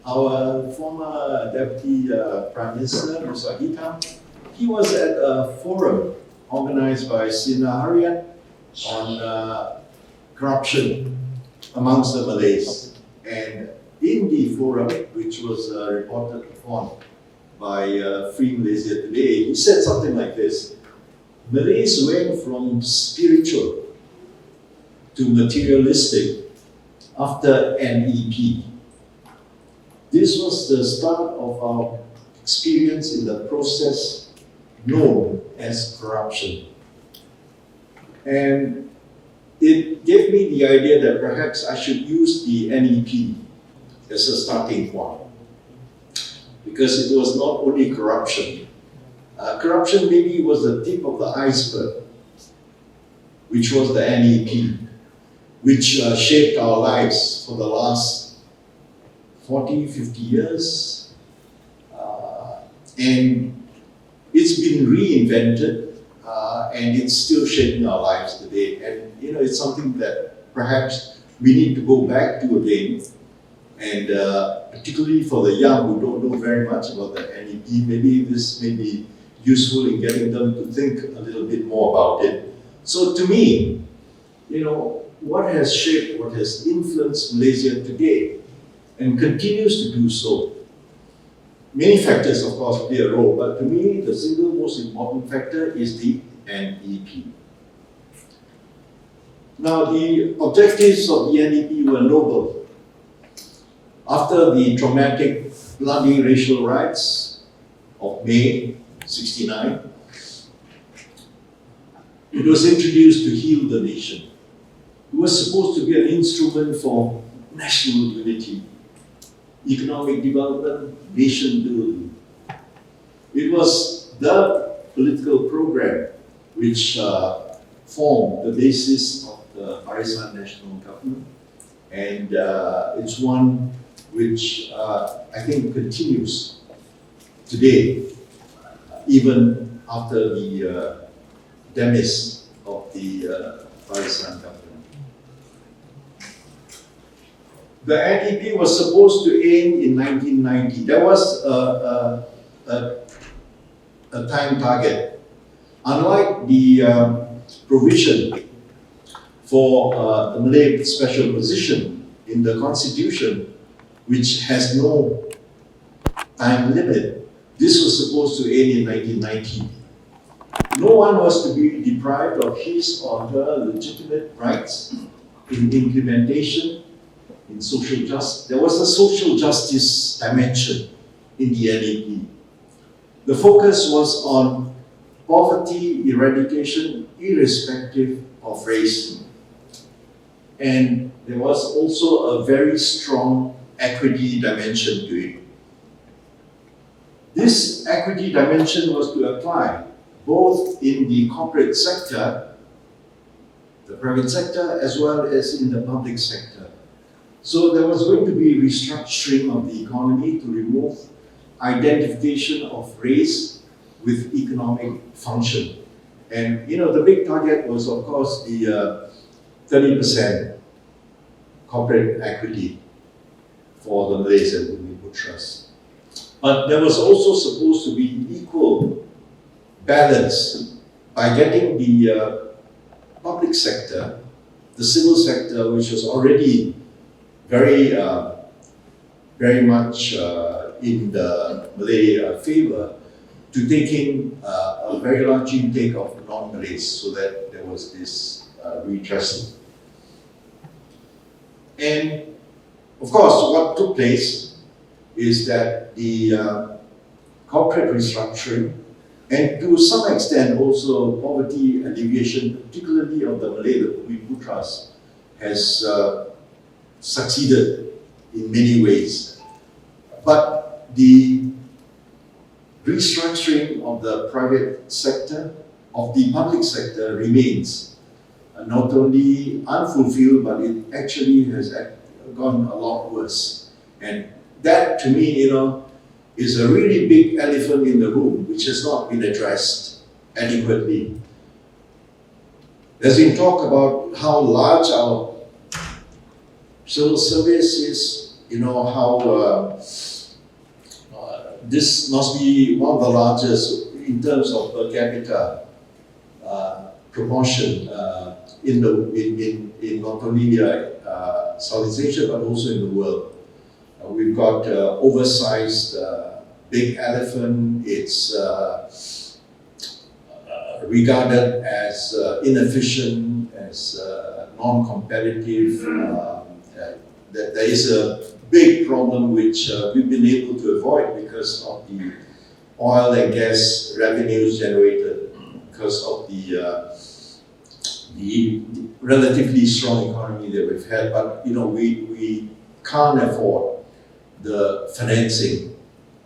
our former Deputy Prime Minister, Mr. Ghee, he was at a forum organized by Sina Harian on corruption amongst the Malays. And in the forum, which was reported upon by Free Malaysia Today, he said something like this: Malays went from spiritual to materialistic after NEP. This was the start of our experience in the process known as corruption. And it gave me the idea that perhaps I should use the NEP as a starting point. Because it was not only corruption. Corruption maybe was the tip of the iceberg, which was the NEP, which shaped our lives for the last 40, 50 years. And it's been reinvented, and it's still shaping our lives today. And it's something that perhaps we need to go back to again. And particularly for the young who don't know very much about the NEP, maybe this may be useful in getting them to think a little bit more about it. So to me, what has shaped, what has influenced Malaysia today and continues to do so? Many factors, of course, play a role, but to me, the single most important factor is the NEP. Now, the objectives of the NEP were noble. After the traumatic, bloody racial riots of May '69, it was introduced to heal the nation. It was supposed to be an instrument for national unity, economic development, nation building. It was the political program which formed the basis of the Barisan National Government, and it's one which I think continues today, even after the demise of the Barisan government. The NEP was supposed to end in 1990. There was a time target. Unlike the provision for the Malay special position in the Constitution, which has no time limit, this was supposed to end in 1990. No one was to be deprived of his or her legitimate rights in implementation, in social justice. There was a social justice dimension in the NEP. The focus was on poverty eradication irrespective of race. And there was also a very strong equity dimension to it. This equity dimension was to apply both in the corporate sector, the private sector, as well as in the public sector. So there was going to be restructuring of the economy to remove identification of race with economic function. And the big target was, of course, the 30% corporate equity for the Malaysian Bumiputras. But there was also supposed to be equal balance by getting the public sector, the civil sector, which was already very much in the Malay favor, to taking a very large intake of non-Malays, so that there was this redressing. And of course, what took place is that the corporate restructuring, and to some extent also poverty alleviation, particularly of the Malay, the Bumiputras, has succeeded in many ways. But the restructuring of the private sector, of the public sector, remains not only unfulfilled, but it actually has gone a lot worse. And that, to me, is a really big elephant in the room, which has not been addressed adequately. There's been talk about how large our civil service is, how this must be one of the largest in terms of per capita proportion in not only Southeast Asia but also in the world. We've got oversized big elephant. It's regarded as inefficient, as non-competitive. That there is a big problem which we've been able to avoid because of the oil and gas revenues generated, because of the relatively strong economy that we've had. But we can't afford the financing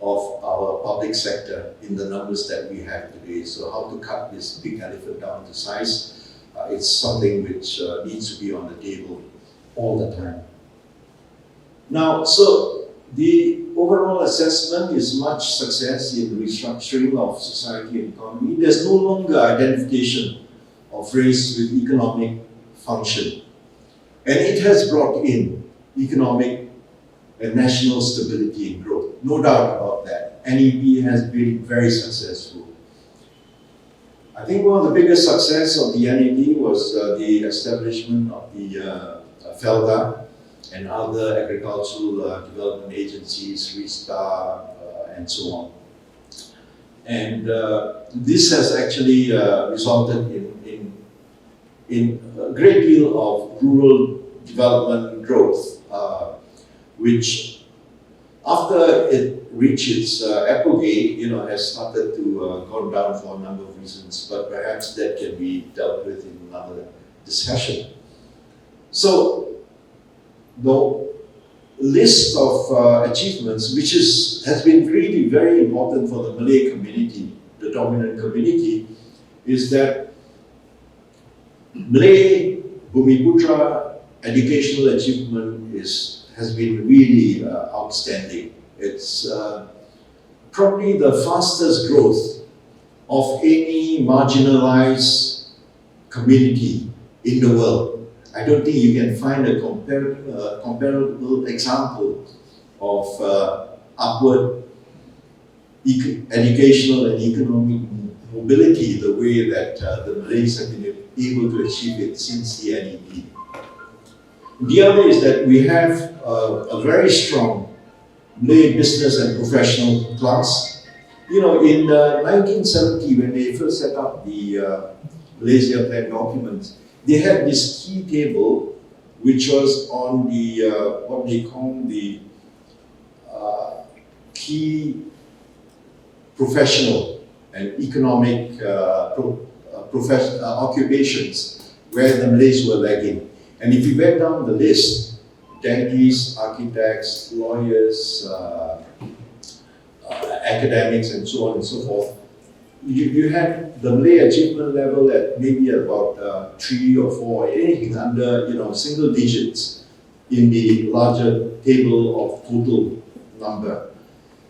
of our public sector in the numbers that we have today. So how to cut this big elephant down to size? It's something which needs to be on the table all the time. Now, so the overall assessment is much success in restructuring of society and economy. There's no longer identification of race with economic function. And it has brought in economic and national stability and growth. No doubt about that. NEP has been very successful. I think one of the biggest success of the NEP was the establishment of the FELDA and other agricultural development agencies, RESTAR, and so on. And this has actually resulted in a great deal of rural development growth, which after it reached its apogee, has started to go down for a number of reasons, but perhaps that can be dealt with in another discussion. So, the list of achievements, which has been really very important for the Malay community, the dominant community, is that Malay Bumiputra educational achievement has been really outstanding. It's probably the fastest growth of any marginalized community in the world. I don't think you can find a comparable example of upward educational and economic mobility the way that the Malays have been able to achieve it since the NEP. The other is that we have a very strong Malay business and professional class. In 1970, when they first set up the Malaysia Plan documents, they had this key table which was on the what they call the key professional and economic occupations where the Malays were lagging. And if you went down the list, dentists, architects, lawyers, academics, and so on and so forth, you had the Malay achievement level at maybe about 3 or 4, anything under single digits in the larger table of total number.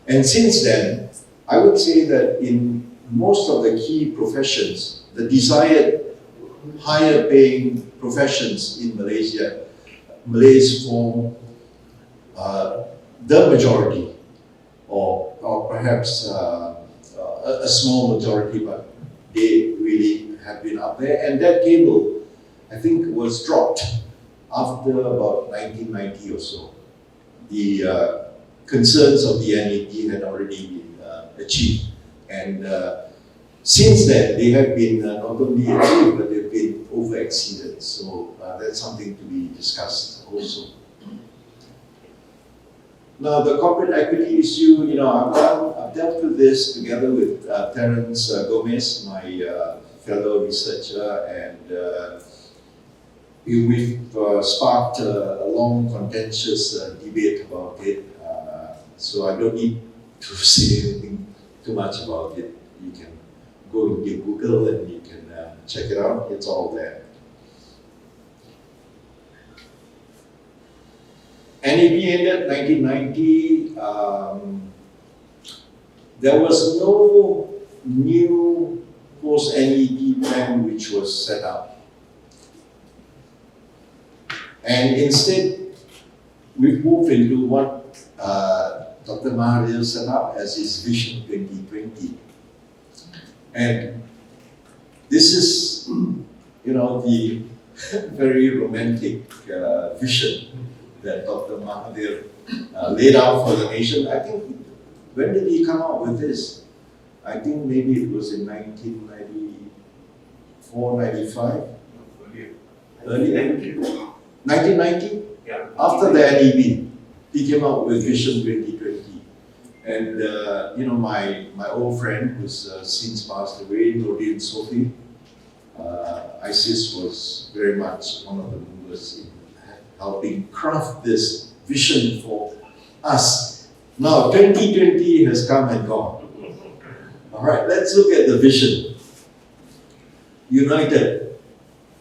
And since then, I would say that in most of the key professions, the desired higher paying professions in Malaysia, Malays form the majority, or perhaps a small majority, but they really have been up there. And that table, I think, was dropped after about 1990 or so. The concerns of the NEP had already been achieved. And since then, they have been not only achieved, but they've been over-exceeded. So that's something to be discussed also. Now, the corporate equity issue, I've dealt with this together with Terence Gomez, my fellow researcher, and we've sparked a long, contentious debate about it. So I don't need to say anything too much about it. You can go into Google and you can check it out. It's all there. NEP ended 1990. There was no new post-NEP plan which was set up. And instead, we've moved into what Dr. Mahathir set up as his Vision 2020. And this is, the very romantic vision that Dr. Mahathir laid out for the nation. I think, when did he come out with this? I think maybe it was in 1994, 95? Earlier? 1990? Yeah. After the NEB, he came out with Vision 2020. And, my old friend who's since passed away, Nordin Sofi, ISIS was very much one of the movers in helping craft this vision for us. Now, 2020 has come and gone. All right, let's look at the vision. United,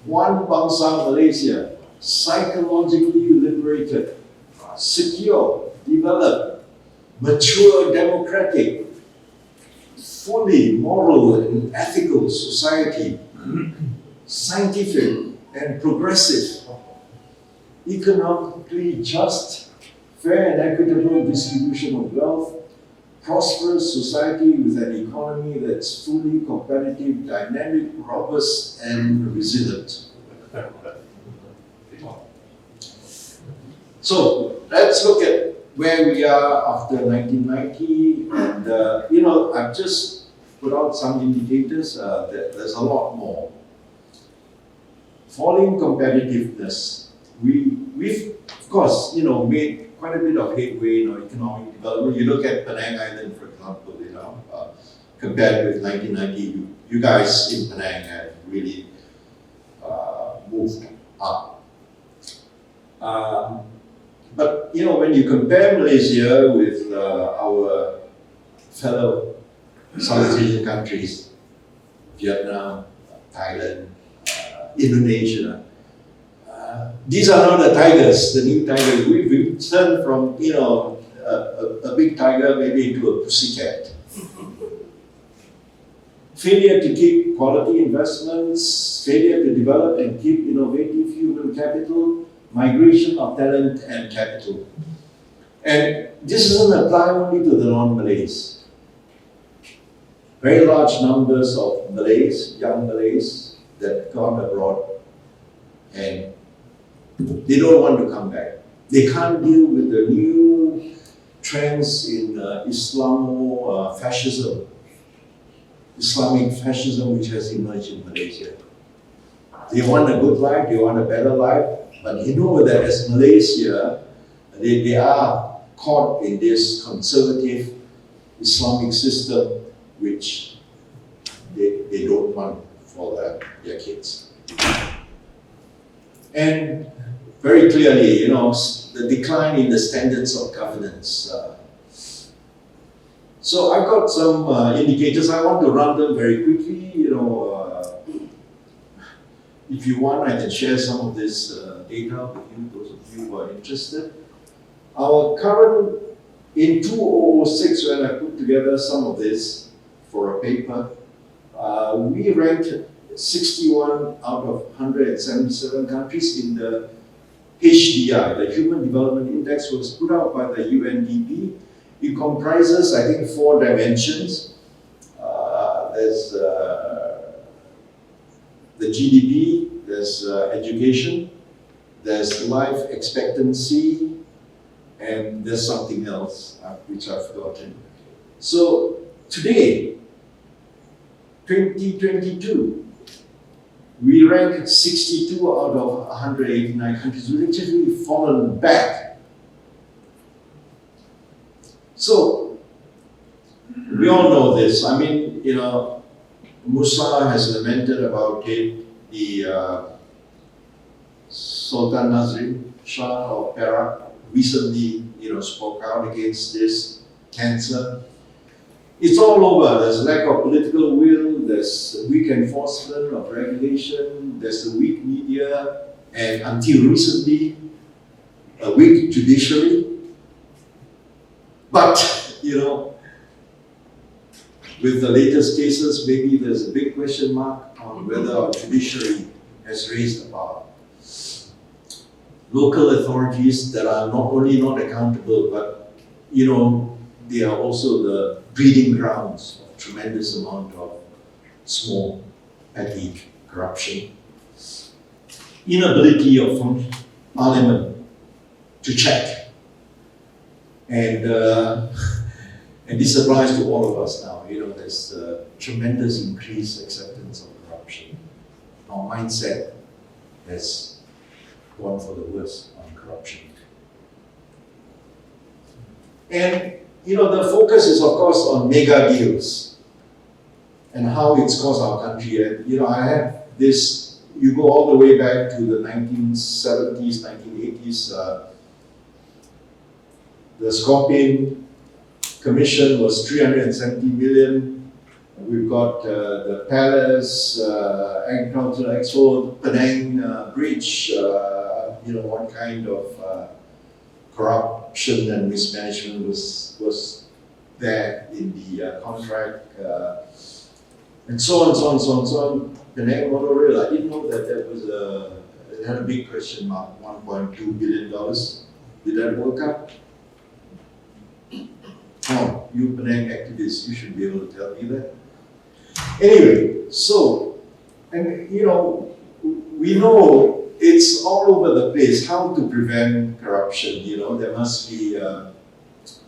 one Bangsa Malaysia, psychologically liberated, secure, developed, mature, democratic, fully moral and ethical society, scientific and progressive, economically just, fair and equitable distribution of wealth, prosperous society with an economy that's fully competitive, dynamic, robust, and resilient. So let's look at where we are after 1990, and I've just put out some indicators. There's a lot more. Falling competitiveness. We've of course made quite a bit of headway in our economic development. You look at Penang Island, for example. Compared with 1990, you guys in Penang have really moved up. But when you compare Malaysia with our fellow Southeast Asian countries, Vietnam, Thailand, Indonesia, these are not the tigers, the new tigers. We've turned from a big tiger maybe into a pussycat. Failure to keep quality investments, failure to develop and keep innovative human capital, migration of talent and capital. And this doesn't apply only to the non-Malays. Very large numbers of Malays, young Malays, that gone abroad, and they don't want to come back. They can't deal with the new trends in Islamo-fascism, Islamic fascism which has emerged in Malaysia. They want a good life, they want a better life, but that as Malaysia, they are caught in this conservative Islamic system which they don't want for their kids. And very clearly, the decline in the standards of governance. So I've got some indicators. I want to run them very quickly. If you want, I can share some of this data with you, those of you who are interested. Our current, in 2006, when I put together some of this for a paper, we ranked 61 out of 177 countries in the HDI, the Human Development Index, was put out by the UNDP. It comprises, I think, 4 dimensions. There's the GDP, there's education, there's life expectancy, and there's something else which I've forgotten. So today, 2022, we rank 62 out of 189 countries. We've actually fallen back. So, we all know this. I mean, Musa has lamented about it. The Sultan Nazim Shah of Perak recently, spoke out against this cancer. It's all over. There's lack of political will, there's weak enforcement of regulation, there's a weak media, and until recently, a weak judiciary. But, with the latest cases, maybe there's a big question mark on whether our judiciary has raised the bar. local authorities that are not only not accountable, but they are also the breeding grounds of tremendous amount of small, petty corruption. Inability of Parliament to check. And this applies to all of us now. There's a tremendous increased acceptance of corruption. Our mindset has gone for the worse on corruption. And the focus is of course on mega deals and how it's caused our country. And I have this, you go all the way back to the 1970s, 1980s, the Scorpion Commission was 370 million. We've got the Palace, Agricultural Expo, Penang Bridge, what kind of corruption and mismanagement was there in the contract, and so on, so on, so on, so on. Penang monorail, I didn't know that it had a big question mark, $1.2 billion. Did that work out? Oh, you Penang activists, you should be able to tell me that. Anyway, so, and we know it's all over the place how to prevent corruption. There must be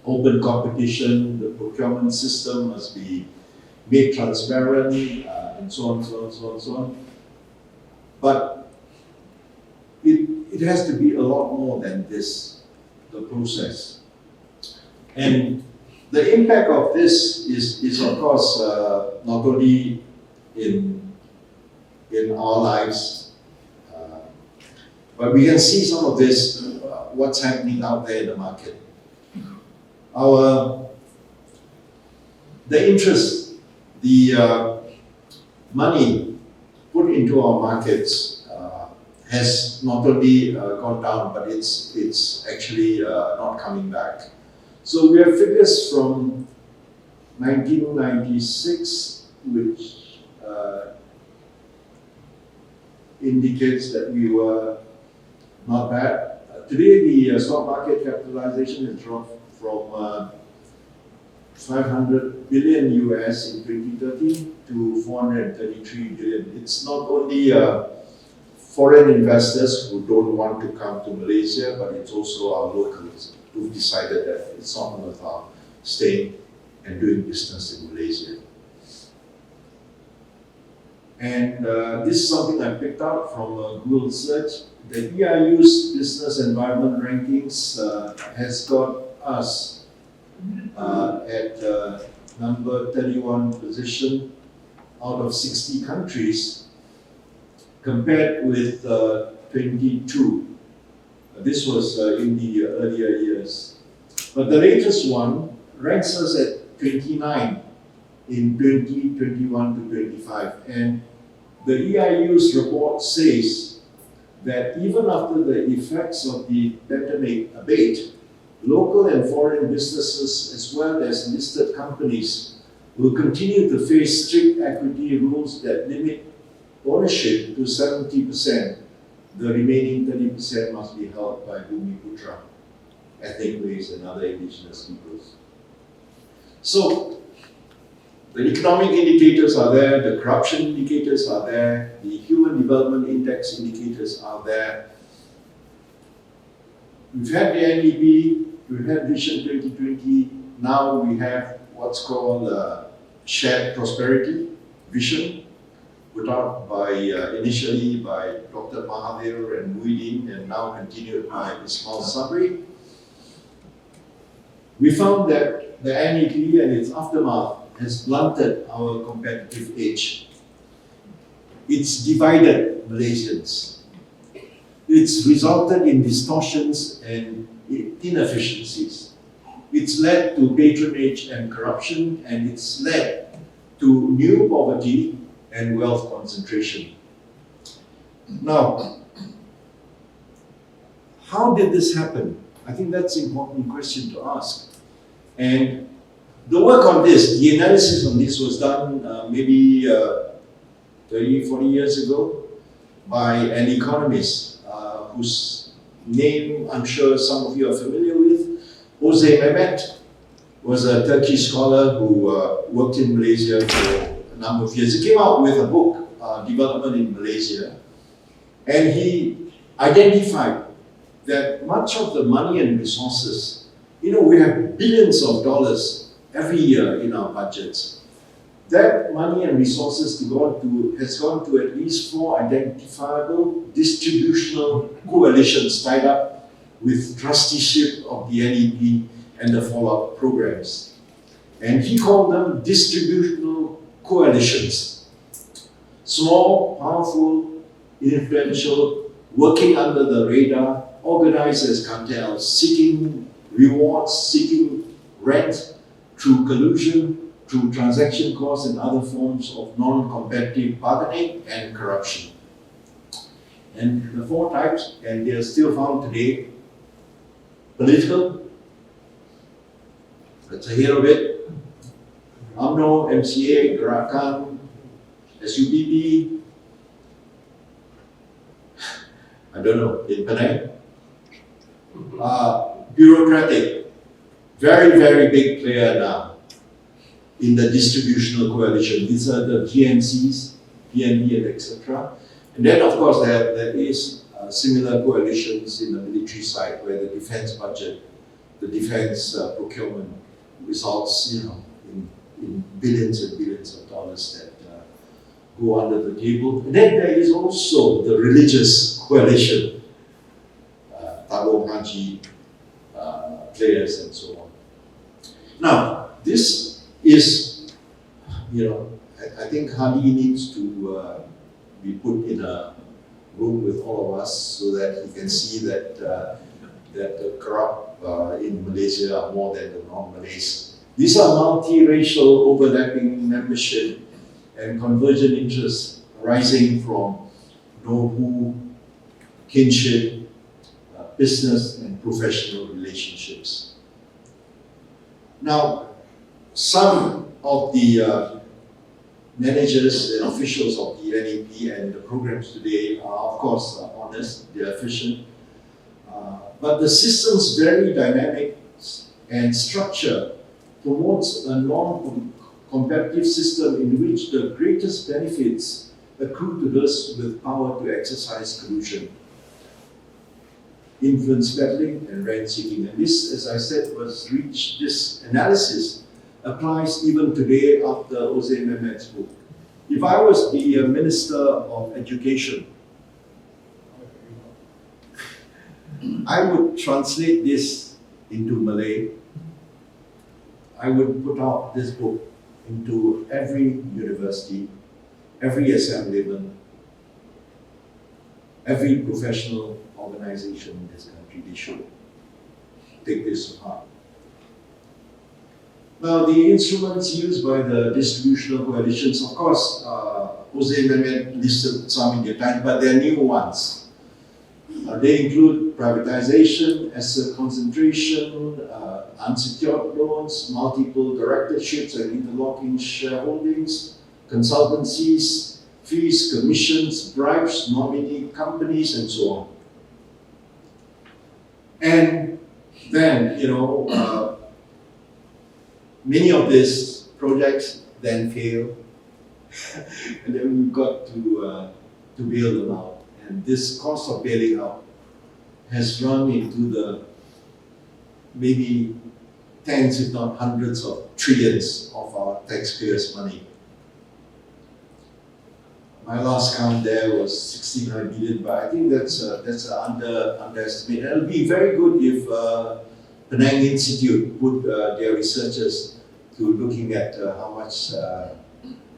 open competition, the procurement system must be made transparent, and so on, so on, so on, so on. But it has to be a lot more than this, the process. And the impact of this is of course not only in our lives, but we can see some of this, what's happening out there in the market. The interest, the money put into our markets has not only gone down, but it's actually not coming back. So we have figures from 1996, which indicates that we were not bad. Today, the stock market capitalization has dropped from 500 billion US in 2013 to 433 billion. It's not only foreign investors who don't want to come to Malaysia, but it's also our locals who've decided that it's not worthwhile staying and doing business in Malaysia. And this is something I picked out from a Google search. The EIU's business environment rankings has got us at number 31 position out of 60 countries, compared with 22. This was in the earlier years. But the latest one ranks us at 29 in 2021 to 25. And the EIU's report says that even after the effects of the pandemic abate, local and foreign businesses as well as listed companies will continue to face strict equity rules that limit ownership to 70%. The remaining 30% must be held by Bumiputra, ethnic race and other indigenous peoples. So, the economic indicators are there, the corruption indicators are there, the human development index indicators are there. We've had the NDP, we've had Vision 2020, now we have what's called shared prosperity vision, put out by initially by Dr. Mahathir and Muhyiddin, and now continued by Ismail Sabri. We found that the NEP and its aftermath has blunted our competitive edge. It's divided Malaysians. It's resulted in distortions and inefficiencies. It's led to patronage and corruption, and it's led to new poverty and wealth concentration. Now, how did this happen? I think that's an important question to ask. And the work on this, the analysis on this was done maybe 30, 40 years ago by an economist name I'm sure some of you are familiar with. Jose Mehmet was a Turkish scholar who worked in Malaysia for a number of years. He came out with a book, Development in Malaysia, and he identified that much of the money and resources, we have billions of dollars every year in our budgets. That money and resources has gone to at least 4 identifiable distributional coalitions tied up with trusteeship of the NEP and the follow-up programs. And he called them distributional coalitions. Small, powerful, influential, working under the radar, organized as cartels, seeking rewards, seeking rent through collusion, through transaction costs and other forms of non-competitive bargaining and corruption. And the 4 types, and they are still found today: political, that's ahead of it, UMNO, MCA, Gerakan, SUBB, I don't know, in Penang. Bureaucratic, very, very big player now in the distributional coalition. These are the GNCs, PNB, and etc. And then, of course, there is similar coalitions in the military side, where the defense budget, the defense procurement results, in billions and billions of dollars that go under the table. And then there is also the religious coalition, Tabung Haji players and so on. Now, this is, I think Hadi needs to be put in a room with all of us so that he can see that the corrupt in Malaysia are more than the non-Malays. These are multiracial, overlapping membership and convergent interests arising from know-who, kinship, business and professional relationships. Now, some of the managers and officials of the NEP and the programs today are, of course, honest, they are efficient, but the system's very dynamic and structure promotes a non-competitive system in which the greatest benefits accrue to those with power to exercise collusion, influence peddling, and rent seeking. And this, as I said, this analysis applies even today after Jose Mehmet's book. If I was the Minister of Education, I would translate this into Malay. I would put out this book into every university, every assemblyman, every professional organization in this country. They should take this to heart. Now, the instruments used by the distributional coalitions, of course, Jose Mehmet listed some in their time, but there are new ones. They include privatization, asset concentration, unsecured loans, multiple directorships and interlocking shareholdings, consultancies, fees, commissions, bribes, nominee companies, and so on. And then, many of these projects then fail, and then we've got to bail them out. And this cost of bailing out has run into the maybe tens, if not hundreds of trillions of our taxpayers' money. My last count there was 69 billion, but I think that's an underestimate. And it'll be very good if Penang Institute put their researchers to looking at how much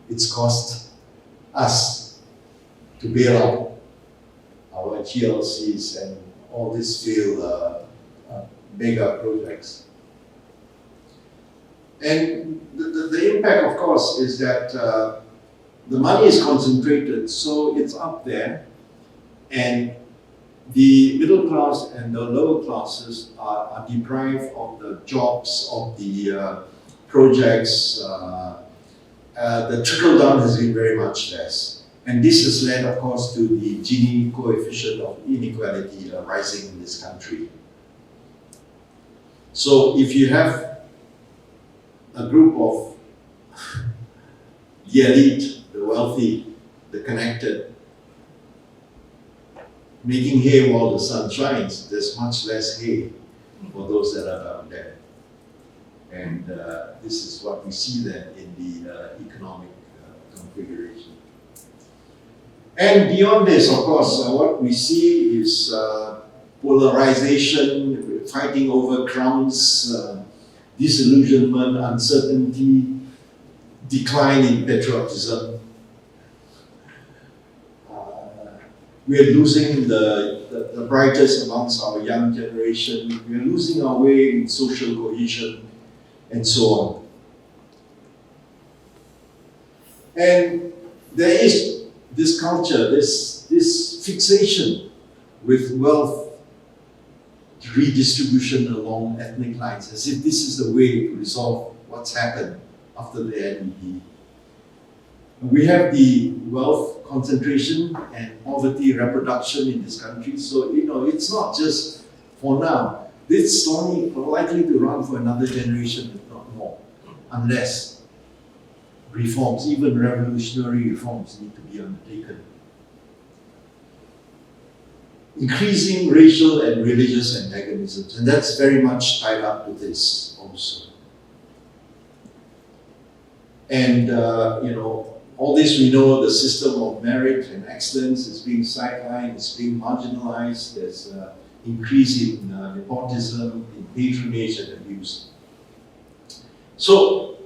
it's cost us to bail out our GLCs and all these failed mega projects. And the impact, of course, is that the money is concentrated, so it's up there, and the middle class and the lower classes are deprived of the jobs, of the projects. The trickle down has been very much less. And this has led, of course, to the Gini coefficient of inequality rising in this country. So if you have a group of the elite, the wealthy, the connected, making hay while the sun shines, there's much less hay for those that are down there. And this is what we see then in the economic configuration. And beyond this, of course, what we see is polarization, fighting over crumbs, disillusionment, uncertainty, decline in patriotism. We are losing the brightest amongst our young generation. We are losing our way in social cohesion and so on. And there is this culture, this fixation with wealth redistribution along ethnic lines, as if this is the way to resolve what's happened after the NEP. We have the wealth concentration and poverty reproduction in this country, so it's not just for now. It's only likely to run for another generation, if not more, unless reforms, even revolutionary reforms, need to be undertaken. Increasing racial and religious antagonisms, and that's very much tied up with this also. And all this we know, the system of merit and excellence is being sidelined, it's being marginalized, there's an increase in nepotism, in patronage and abuse. So,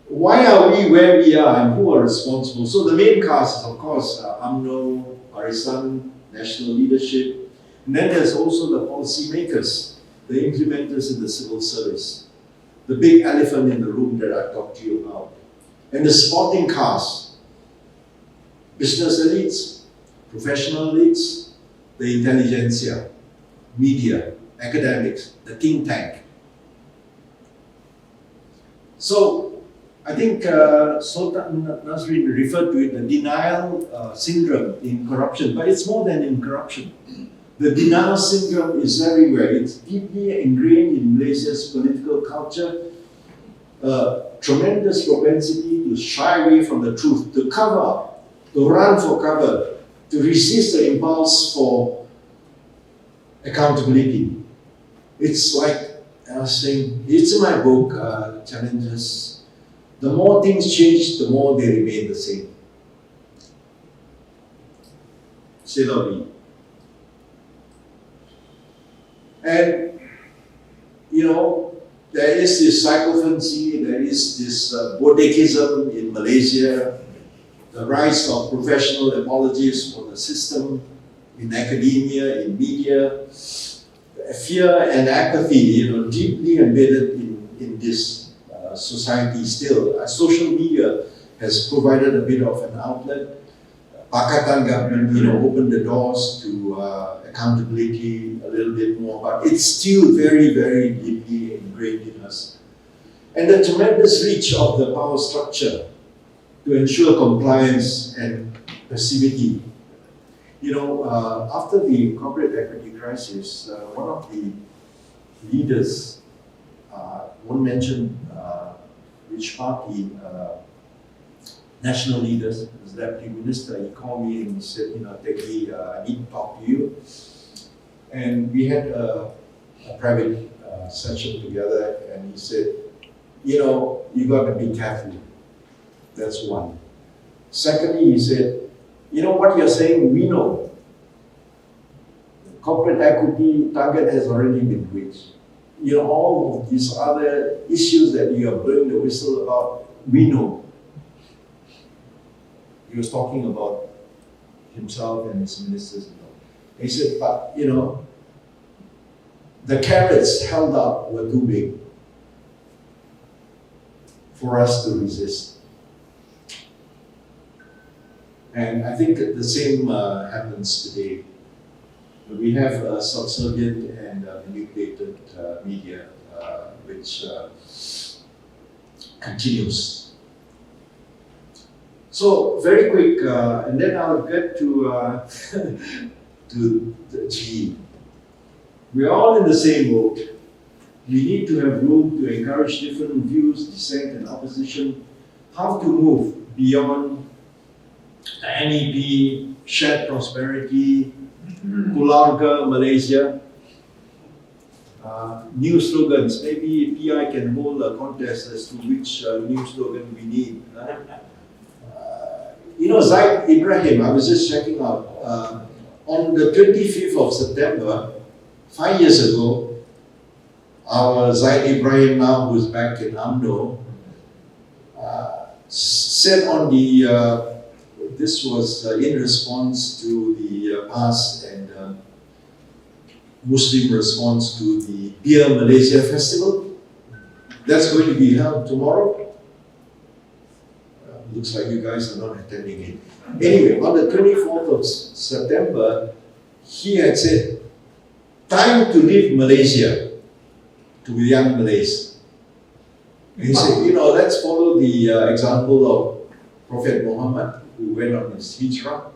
why are we where we are and who are responsible? So the main cast is, of course, UMNO, Barisan, national leadership, and then there's also the policy makers, the implementers in the civil service, the big elephant in the room that I talked to you about. And the supporting cast, business elites, professional elites, the intelligentsia, media, academics, the think tank. So, I think Sultan Nasrin referred to it, the denial syndrome in corruption, but it's more than in corruption. The denial syndrome is everywhere. It's deeply ingrained in Malaysia's political culture. Tremendous propensity to shy away from the truth, to cover up, to run for cover, to resist the impulse for accountability. It's like I was saying, it's in my book, Challenges. The more things change, the more they remain the same. C'est la vie. And, there is this sycophancy, there is this bodekism in Malaysia, the rise of professional apologists for the system in academia, in media, fear and apathy, deeply embedded in this society still. Social media has provided a bit of an outlet. Pakatan government, opened the doors to accountability a little bit more, but it's still very, very deeply ingrained in us. And the tremendous reach of the power structure to ensure compliance and passivity. After the corporate equity crisis, one of the leaders, won't mention which party, national leaders, as deputy minister, he called me and he said, Teck, I need to talk to you. And we had a private session together, and he said, you got to be careful. That's one. Secondly, he said, what you're saying, we know. The corporate equity target has already been reached. All of these other issues that you are blowing the whistle about, we know. He was talking about himself and his ministers. He said, but the carrots held up were too big for us to resist. And I think the same happens today. We have subservient and manipulated media, which continues. So very quick, and then I'll get to to the GE. We're all in the same boat. We need to have room to encourage different views, dissent, and opposition. How to move beyond the NEP, shared prosperity, keluarga Malaysia. New slogans. Maybe PI can hold a contest as to which new slogan we need. Zaid Ibrahim, I was just checking out. On the 25th of September, 5 years ago, our Zaid Ibrahim now, who's back in UMNO, said on the, this was in response to the past and Muslim response to the Beer Malaysia Festival. That's going to be held tomorrow. Looks like you guys are not attending it. Anyway, on the 24th of September, he had said, time to leave Malaysia to young Malays. And he said, let's follow the example of Prophet Muhammad, who went on his hijrah.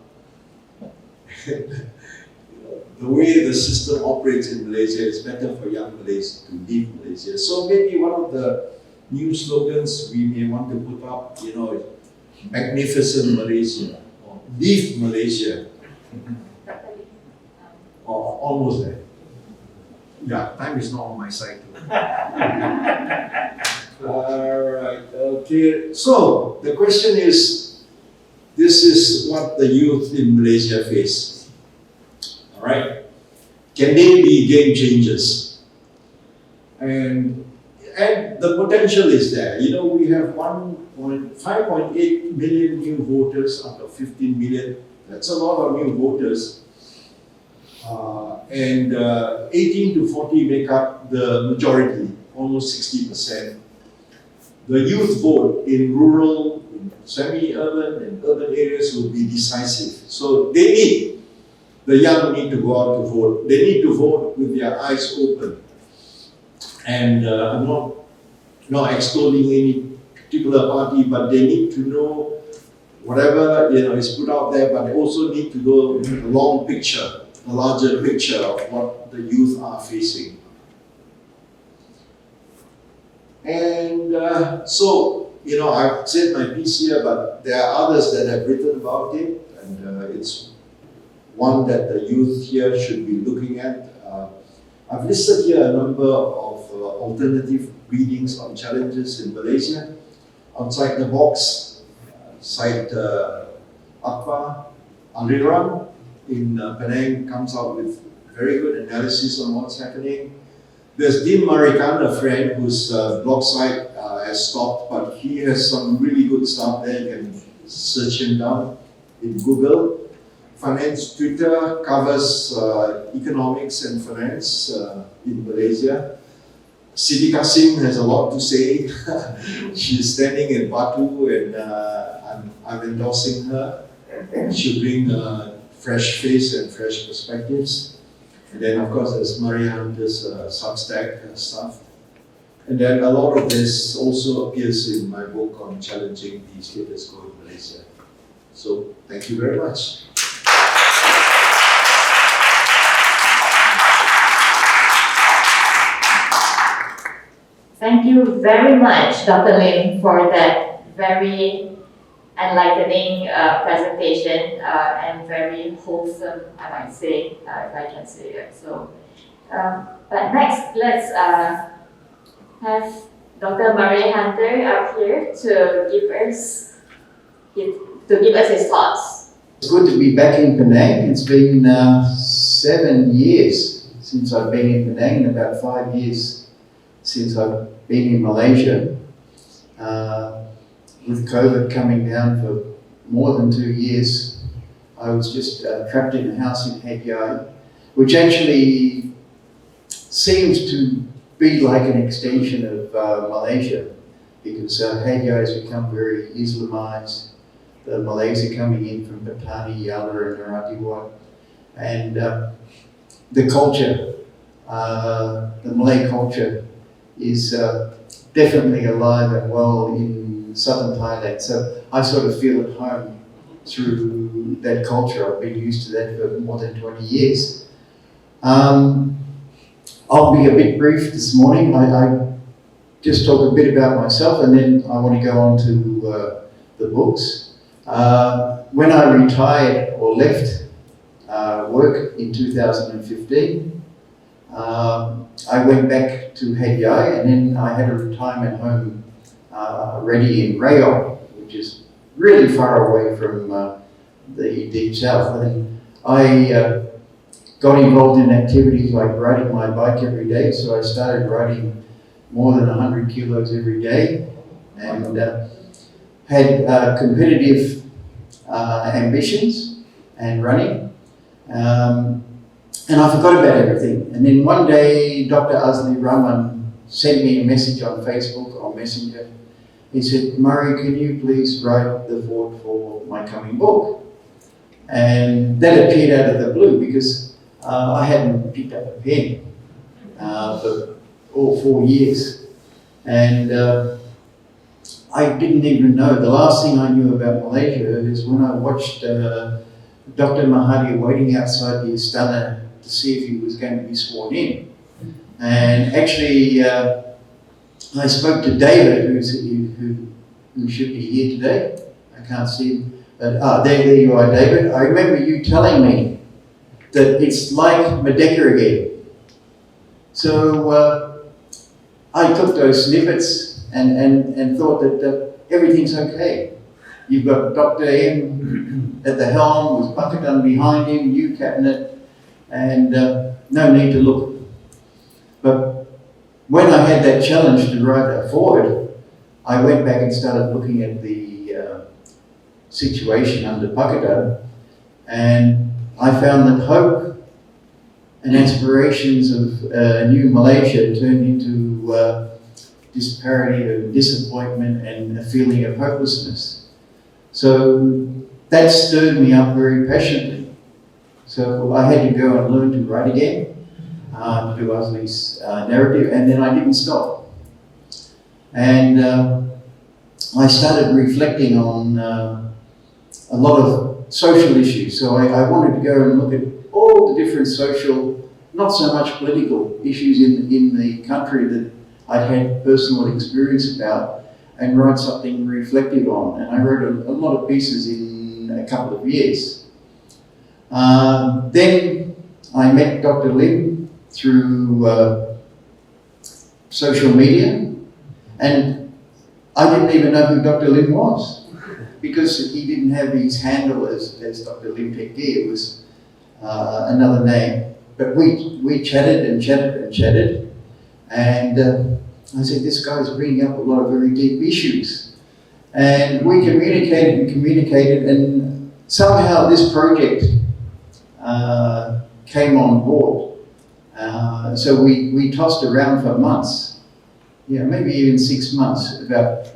The way the system operates in Malaysia is better for young Malays to leave Malaysia. So maybe one of the new slogans we may want to put up, magnificent Malaysia, or leave Malaysia, or almost there. Yeah, time is not on my side too. Alright, okay. So, the question is, this is what the youth in Malaysia face. Alright? Can they be game changers? And the potential is there. We have 5.8 million new voters out of 15 million. That's a lot of new voters. And 18 to 40 make up the majority, almost 60%. The youth vote in rural, in semi-urban and urban areas will be decisive. So the young need to go out to vote. They need to vote with their eyes open. And I'm not extolling any particular party, but they need to know whatever is put out there, but they also need to know the long picture, the larger picture of what the youth are facing. And so, I've said my piece here, but there are others that have written about it, and it's one that the youth here should be looking at. I've listed here a number of alternative readings on challenges in Malaysia. Outside the box, cite Akbar Aliram in Penang comes out with very good analysis on what's happening. There's Dean Marikan, a friend whose blog site has stopped, but he has some really good stuff there. You can search him down in Google. Finance Twitter covers economics and finance in Malaysia. Siti Kasim has a lot to say. She's standing in Batu and I'm endorsing her. She'll bring fresh face and fresh perspectives. And then of course there's Maria Hunter's Substack stuff. And then a lot of this also appears in my book on challenging the status quo in Malaysia. So thank you very much. Thank you very much, Dr. Lim, for that very enlightening presentation and very wholesome, I might say, if I can say it. So, but next, let's have Dr. Murray Hunter up here to give us his thoughts. It's good to be back in Penang. It's been 7 years since I've been in Penang, and about 5 years since I've been in Malaysia. With COVID coming down for more than 2 years, I was just trapped in a house in Ghee, which actually seems to be like an extension of Malaysia, because Ghee has become very Islamized. The Malays are coming in from Patani, Yala and Naratiwat. And the culture, the Malay culture, is definitely alive and well in in southern Thailand. So I sort of feel at home through that culture. I've been used to that for more than 20 years. I'll be a bit brief this morning. I just talk a bit about myself, and then I want to go on to the books. When I retired or left work in 2015, I went back to Hat Yai, and then I had a retirement home ready in Rayong, which is really far away from the deep south. And I got involved in activities like riding my bike every day, so I started riding more than 100 kilos every day, and had competitive ambitions and running. And I forgot about everything. And then one day, Dr. Azli Rahman sent me a message on Facebook or Messenger. He said, "Murray, can you please write the foreword for my coming book?" And that appeared out of the blue because I hadn't picked up a pen for all 4 years. And I didn't even know. The last thing I knew about Malaysia is when I watched Dr. Mahathir waiting outside the Istana to see if he was going to be sworn in. And actually, I spoke to David, who should be here today. I can't see him. But, there you are, David. I remember you telling me that it's like Merdeka again. So I took those snippets and thought that everything's okay. You've got Dr. M at the helm with Pakatan behind him, new cabinet, and no need to look. But when I had that challenge to write a foreword, I went back and started looking at the situation under Pakatan, and I found that hope and aspirations of a new Malaysia turned into disparity and disappointment and a feeling of hopelessness. So that stirred me up very passionately. So I had to go and learn to write again, to do Azli's narrative, and then I didn't stop. And I started reflecting on a lot of social issues. So I wanted to go and look at all the different social, not so much political issues in the country that I'd had personal experience about, and write something reflective on. And I wrote a lot of pieces in a couple of years. Then I met Dr. Lim through social media, and I didn't even know who Dr. Lim was, because he didn't have his handle as Dr. Lim Teck Ghee. It was another name. But we chatted and chatted and chatted, and I said, this guy's bringing up a lot of very deep issues. And we communicated, and somehow this project came on board. So we tossed around for months, maybe even 6 months, about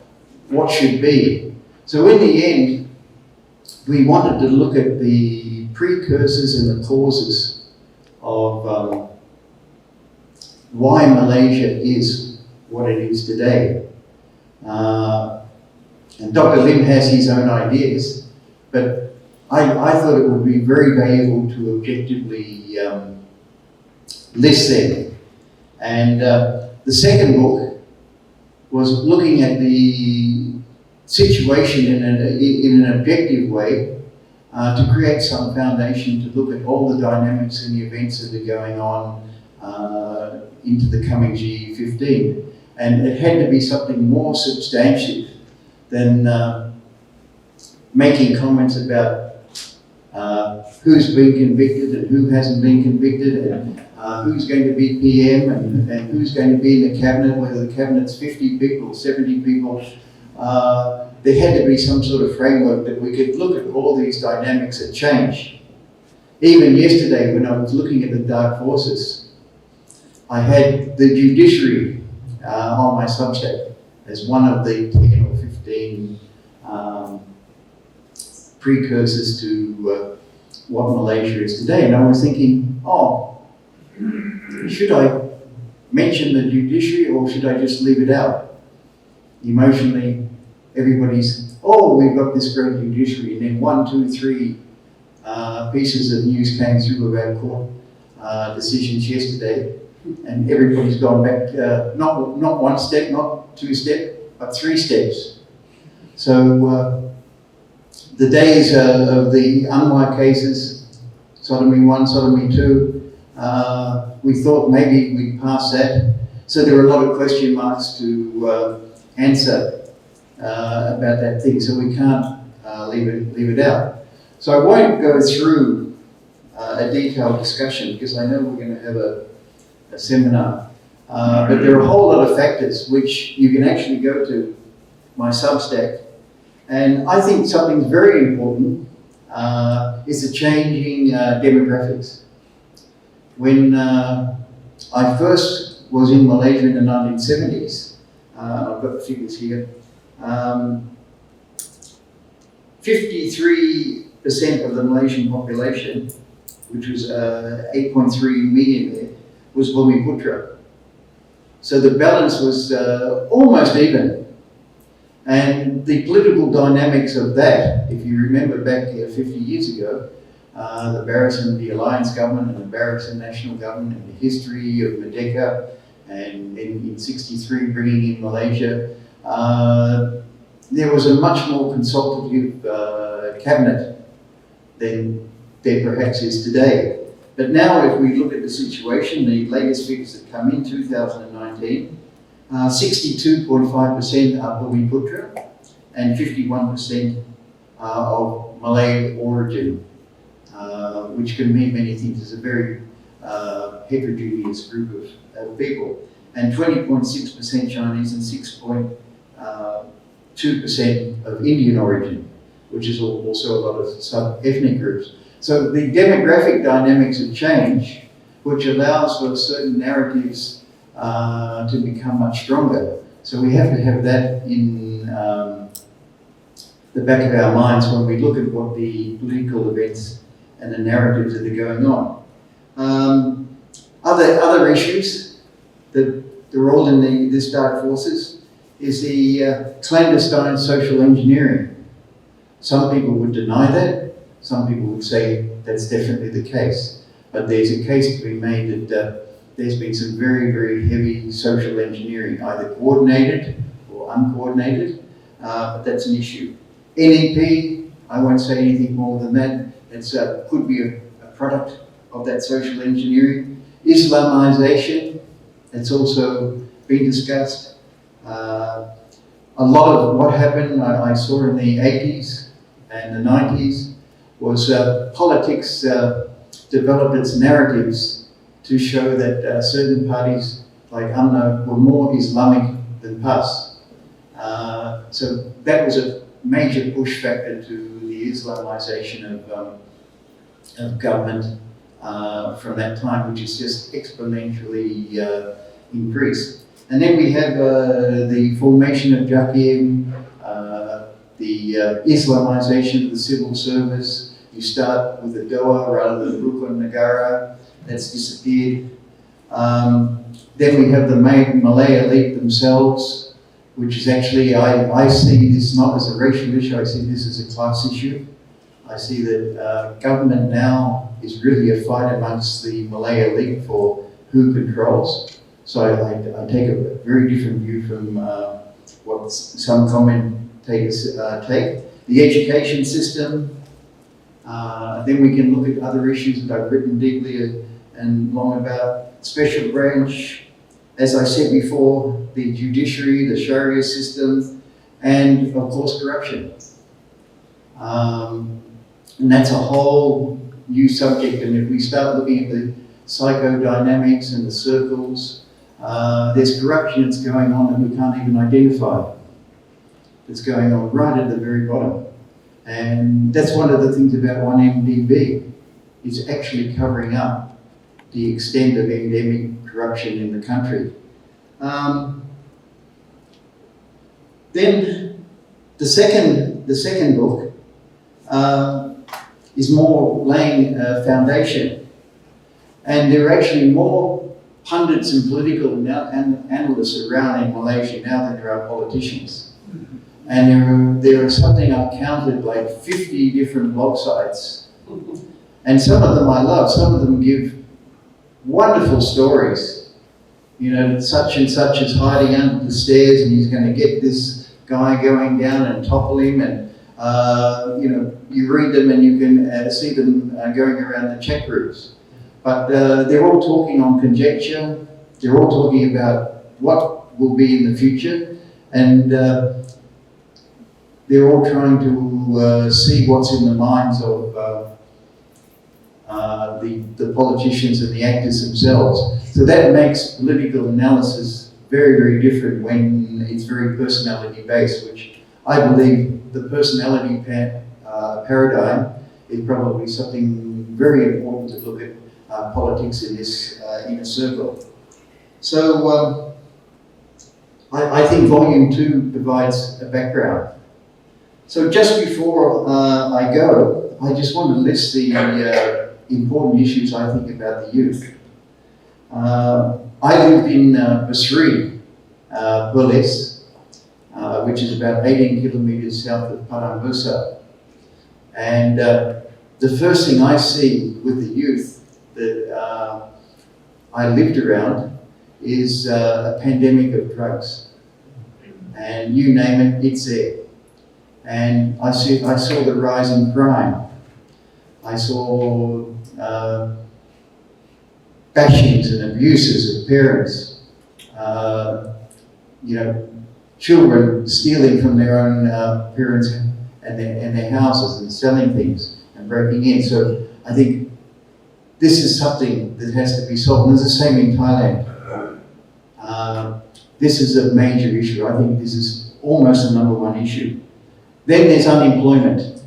what should be. So in the end, we wanted to look at the precursors and the causes of why Malaysia is what it is today. And Dr. Lim has his own ideas, but I thought it would be very valuable to objectively list them. And the second book was looking at the situation in an objective way, to create some foundation to look at all the dynamics and the events that are going on into the coming GE15. And it had to be something more substantive than making comments about who's been convicted and who hasn't been convicted, and who's going to be PM and who's going to be in the cabinet, whether the cabinet's 50 people, 70 people. There had to be some sort of framework that we could look at all these dynamics that change. Even yesterday, when I was looking at the dark forces, I had the judiciary on my Substack as one of the 10 or 15 precursors to what Malaysia is today. And I was thinking, should I mention the judiciary or should I just leave it out? Emotionally, everybody's, oh, we've got this great judiciary, and then 1, 2, 3 pieces of news came through about court decisions yesterday, and everybody's gone back, not 1 step, not 2 steps, but 3 steps. So the days of the Anwar cases, sodomy 1, sodomy 2, we thought maybe we'd pass that. So there are a lot of question marks to answer about that thing, so we can't leave it out. So I won't go through a detailed discussion because I know we're going to have a seminar. But there are a whole lot of factors which you can actually go to my Substack. And I think something very important is the changing demographics. When I first was in Malaysia in the 1970s, I've got the figures here, 53% of the Malaysian population, which was 8.3 million there, was Bumiputra. So the balance was almost even. And the political dynamics of that, if you remember back 50 years ago, the Barisan, the Alliance government and the Barisan National government, and the history of Merdeka, and then in 63 bringing in Malaysia, there was a much more consultative cabinet than there perhaps is today. But now if we look at the situation, the latest figures that come in 2019, 62.5% are Bumiputra and 51% of Malay origin, which can mean many things. It's a very heterogeneous group of people. And 20.6% Chinese and 6.2% of Indian origin, which is also a lot of sub-ethnic groups. So the demographic dynamics have changed, which allows for certain narratives to become much stronger. So we have to have that in the back of our minds when we look at what the political events and the narratives that are going on. Other issues that the role in this dark forces is the clandestine social engineering. Some people would deny that. Some people would say that's definitely the case. But there's a case to be made that there's been some very, very heavy social engineering, either coordinated or uncoordinated, but that's an issue. NEP, I won't say anything more than that. It could be a product of that social engineering. Islamization, it's also been discussed. A lot of what happened, I saw in the 80s and the 90s, was politics developed its narratives to show that certain parties like UMNO were more Islamic than PAS. So that was a major push factor to the Islamization of government from that time, which has just exponentially increased. And then we have the formation of Jakim, the Islamization of the civil service. You start with the Doha rather than Rukun Negara. That's disappeared. Then we have the Malay elite themselves, which is actually, I see this not as a racial issue, I see this as a class issue. I see that government now is really a fight amongst the Malay elite for who controls. So I take a very different view from what some commentators take. The education system, then we can look at other issues that I've written deeply and long about. Special branch, as I said before, the judiciary, the Sharia system, and of course corruption. And that's a whole new subject, and if we start looking at the psychodynamics and the circles, there's corruption that's going on that we can't even identify. It's going on right at the very bottom. And that's one of the things about 1MDB. It's actually covering up the extent of endemic corruption in the country. Then the second book is more laying a foundation. And there are actually more pundits and political analysts around in Malaysia now than there are politicians. and there are something I've counted like 50 different blog sites, and some of them I love. Some of them give wonderful stories. You know, such and such is hiding under the stairs, and he's going to get this guy going down and topple him, and you know, you read them and you can see them going around the chat groups. But they're all talking on conjecture. They're all talking about what will be in the future, and they're all trying to see what's in the minds of the politicians and the actors themselves. So that makes political analysis very, very different when it's very personality based, which I believe the personality paradigm is probably something very important to look at politics in this inner circle. So I think Volume 2 provides a background. So just before I go, I just want to list the important issues I think about the youth. I lived in Basri, Perlis, which is about 18 kilometers south of Penang. And the first thing I see with the youth that I lived around is a pandemic of drugs. And you name it, it's there. And I saw the rise in crime. I saw bashings and abuses of parents. You know, children stealing from their own parents and their houses and selling things and breaking in. So I think this is something that has to be solved. And it's the same in Thailand. This is a major issue. I think this is almost the #1 issue. Then there's unemployment.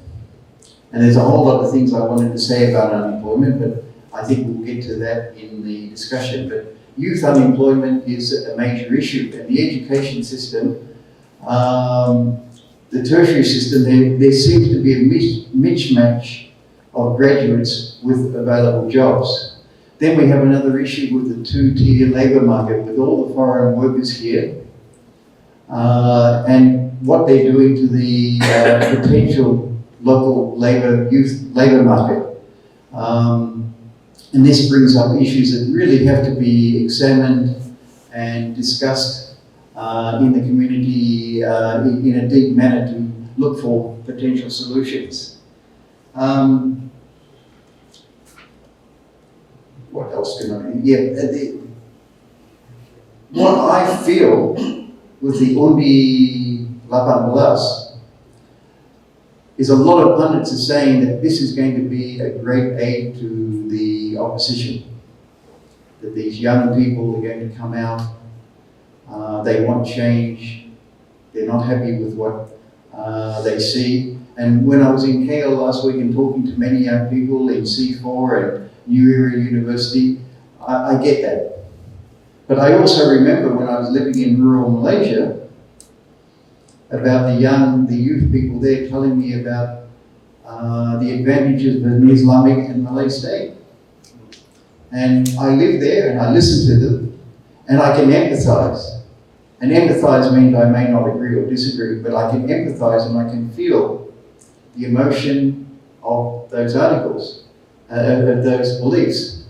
And there's a whole lot of things I wanted to say about unemployment, but I think we'll get to that in the discussion. But youth unemployment is a major issue. And the education system, the tertiary system, there seems to be a mismatch of graduates with available jobs. Then we have another issue with the two-tier labour market, with all the foreign workers here, and what they're doing to the potential local youth labour market. And this brings up issues that really have to be examined and discussed in the community in a deep manner to look for potential solutions. What else can I? Yeah, what I feel with the Undi 18 is a lot of pundits are saying that this is going to be a great aid to the opposition. That these young people are going to come out, they want change, they're not happy with what they see. And when I was in KL last week and talking to many young people in C4 and New Era University, I get that. But I also remember when I was living in rural Malaysia, about the youth people there telling me about the advantages of an Islamic and Malay state. And I live there and I listen to them and I can empathize. And empathize means I may not agree or disagree, but I can empathize and I can feel the emotion of those articles, of those beliefs.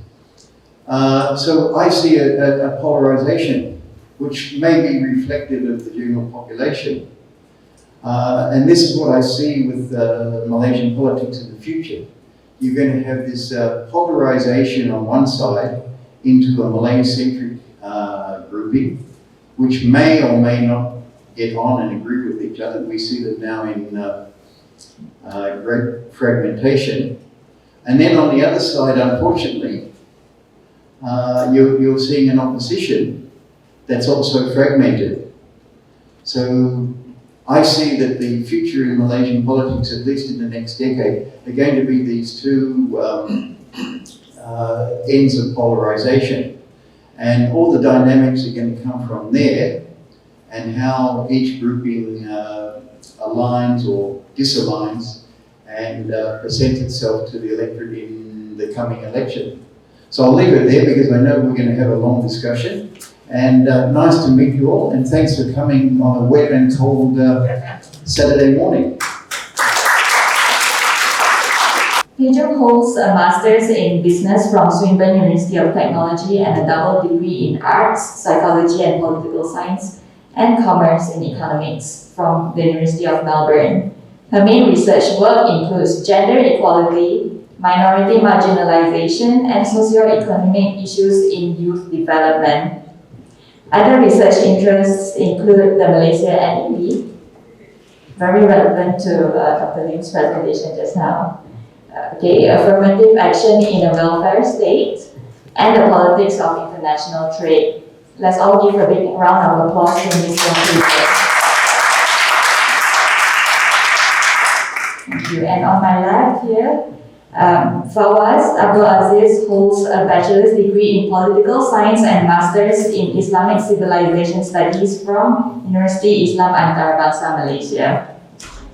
So I see a polarization which may be reflective of the general population. And this is what I see with Malaysian politics in the future. You're going to have this polarization on one side into a Malay-centric grouping, which may or may not get on and agree with each other. We see that now in great fragmentation. And then on the other side, unfortunately, you're seeing an opposition that's also fragmented. So I see that the future in Malaysian politics, at least in the next decade, are going to be these two ends of polarization. And all the dynamics are going to come from there, and how each grouping aligns or disaligns and presents itself to the electorate in the coming election. So I'll leave it there because I know we're going to have a long discussion, And nice to meet you all, and thanks for coming on a wet and cold Saturday morning. Pei Zhong holds a Master's in Business from Swinburne University of Technology and a double degree in Arts, Psychology and Political Science and Commerce in Economics from the University of Melbourne. Her main research work includes gender equality, minority marginalization, and socio-economic issues in youth development. Other research interests include the Malaysia NEP, very relevant to Dr. Lim's presentation just now. Affirmative action in a welfare state, and the politics of international trade. Let's all give a big round of applause to Ms. Wong. Thank you. And on my left here, Fawaz Abdul Aziz holds a bachelor's degree in political science and master's in Islamic civilization studies from University Islam Antarabangsa, Malaysia.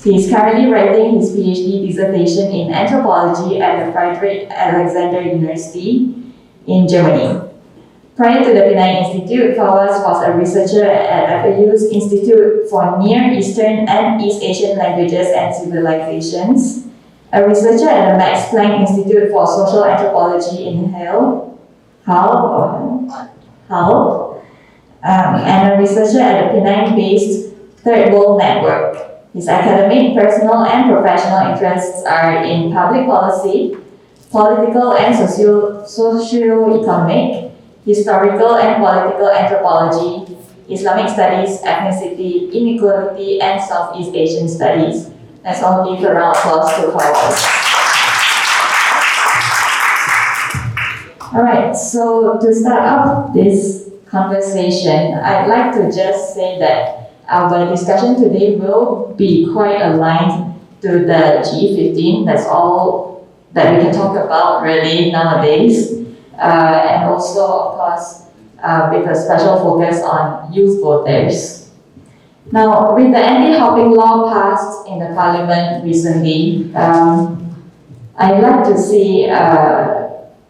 He is currently writing his PhD dissertation in anthropology at the Friedrich Alexander University in Germany. Prior to the Penang Institute, Fawaz was a researcher at FAU's Institute for Near Eastern and East Asian Languages and Civilizations, a researcher at the Max Planck Institute for Social Anthropology in Hull, and a researcher at the Penang-based Third World Network. His academic, personal, and professional interests are in public policy, political and socio-economic, historical and political anthropology, Islamic studies, ethnicity, inequality, and Southeast Asian studies. Let's all give a round of applause to Fawaz. Alright, so to start off this conversation, I'd like to just say that our discussion today will be quite aligned to the GE15. That's all that we can talk about really nowadays. And also, of course, with a special focus on youth voters. Now, with the anti-hopping law passed in the parliament recently, I'd like to see,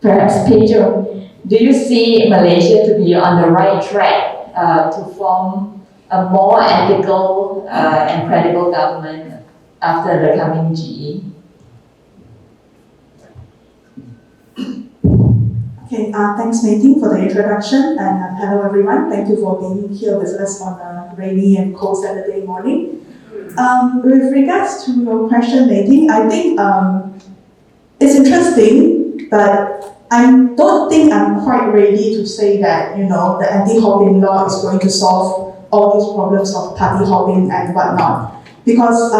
perhaps Pei Zhong, do you see Malaysia to be on the right track to form a more ethical and credible government after the coming GE? Okay, thanks Meeting for the introduction, and hello everyone. Thank you for being here with us on a rainy and cold Saturday morning. With regards to your question, Meeting, I think it's interesting, but I don't think I'm quite ready to say that, the anti-hopping law is going to solve all these problems of party hopping and whatnot. Because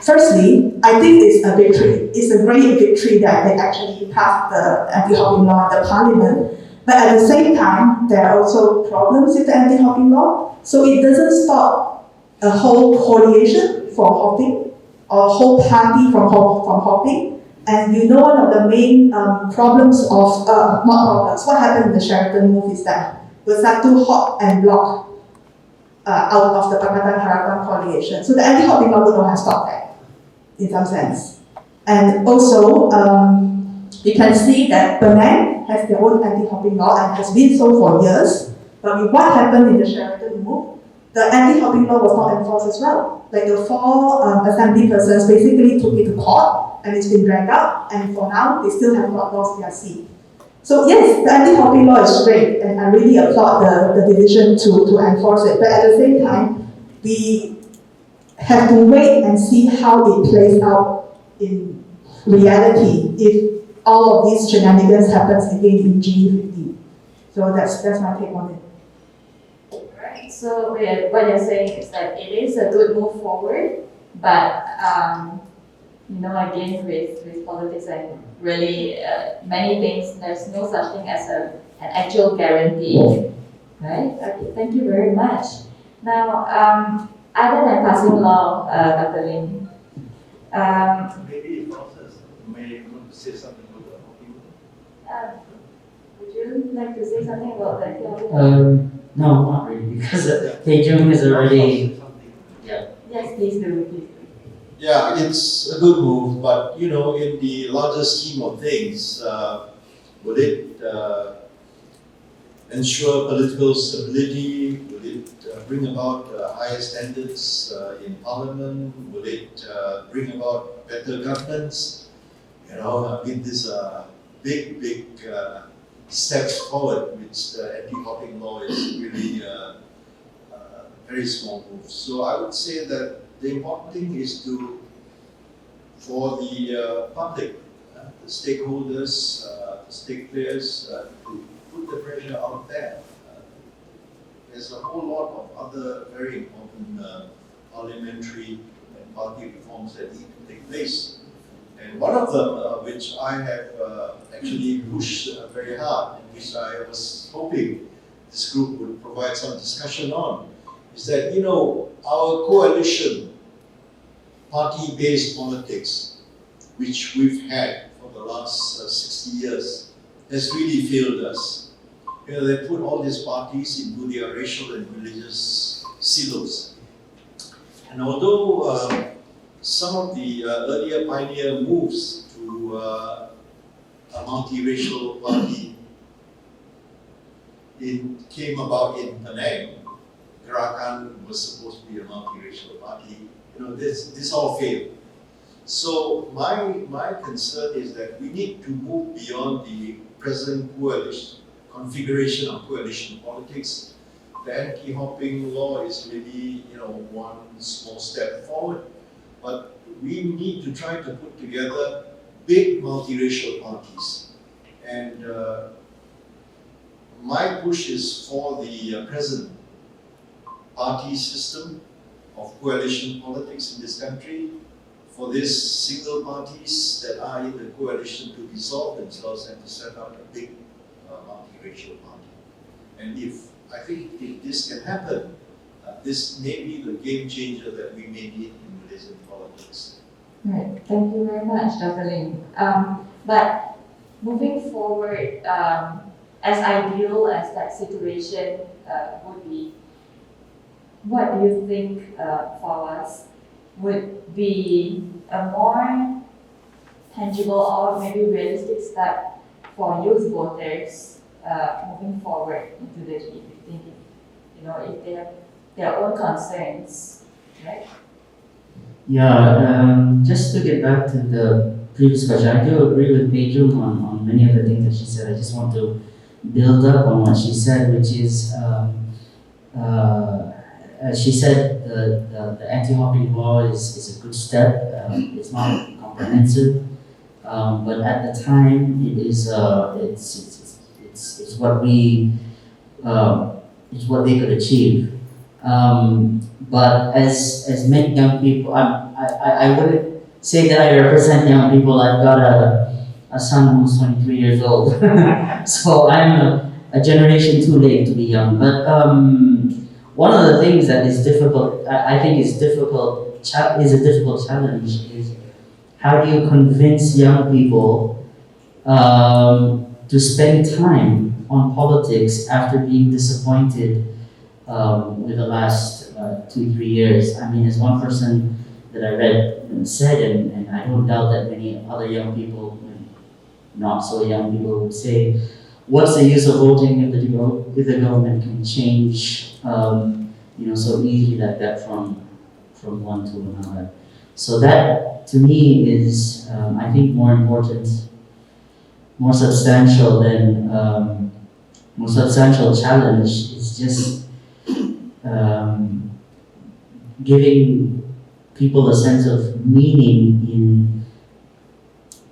firstly, I think it's a victory. It's a great victory that they actually passed the anti-hopping law in the parliament. But at the same time, there are also problems with the anti-hopping law. So it doesn't stop a whole coalition from hopping or a whole party from hopping. And one of the main problems of, not problems, what happened in the Sheraton move is that Bersatu hop and block out of the Pakatan Harapan coalition. So the anti-hopping law would not have stopped that, in some sense. And also, you can see that Penang has their own anti-hopping law and has been so for years. But with what happened in the Sheraton move, the anti-hopping law was not enforced as well. Like the 4 assembly persons basically took it to court and it's been dragged out, and for now, they still have not lost their seat. So yes, the anti-hopping law is great, and I really applaud the division to enforce it. But at the same time, we have to wait and see how it plays out in reality if all of these shenanigans happens again in GE15. So that's my take on it. Right. So what you're saying is that it is a good move forward, but again with politics and really many things, there's no such thing as an actual guarantee, right? Okay, thank you very much. Now, other than passing law, Dr. Lim, Maybe Francis may want to say something about the hockey. would you like to say something about that? No, not really, because Pei Zhong is already. Yes, please do. Yeah, it's a good move, but in the larger scheme of things, would it ensure political stability? Will it bring about higher standards in parliament? Will it bring about better governance? You know, I mean, these are big steps forward, which the anti-hopping law is really a very small move. So I would say that the important thing is for the public, the stakeholders, the stake players, to put the pressure out there. There's a whole lot of other very important parliamentary and party reforms that need to take place. And one of them, which I have actually pushed very hard, and which I was hoping this group would provide some discussion on, is that, you know, our coalition party-based politics, which we've had for the last 60 years, has really failed us. You know, they put all these parties into their racial and religious silos. And although some of the earlier pioneer moves to a multiracial party, it came about in Penang. Gerakan was supposed to be a multiracial party. You know, this all failed. So my concern is that we need to move beyond the present coalition configuration of coalition politics. The anti-hopping law is maybe, you know, one small step forward, but we need to try to put together big multiracial parties. And my push is for the present party system of coalition politics in this country, for these single parties that are in the coalition to dissolve themselves and to set up a big multiracial party. And I think if this can happen, this may be the game changer that we may need in Malaysian politics. Right, thank you very much, Dr. Lim. But moving forward, as ideal as that situation would be, what do you think for us would be a more tangible or maybe realistic step for youth voters moving forward into the G15? You know, if they have their own concerns, right? Yeah, just to get back to the previous question, I do agree with Pei Jung on many of the things that she said. I just want to build up on what she said, which is, as she said, the anti-hopping law is a good step. It's not comprehensive, but at the time, it's what it's what they could achieve. But as many young people, I wouldn't say that I represent young people. I've got a son who's 23 years old, so I'm a generation too late to be young. But one of the things that is difficult, I think is a difficult challenge, is how do you convince young people to spend time on politics after being disappointed with the last 2-3 years. I mean, as one person that I read said, and I don't doubt that many other young people, not so young people, would say, what's the use of voting if the government can change, so easily like that from one to another? So that, to me, is, I think, more important, more substantial challenge is just giving people a sense of meaning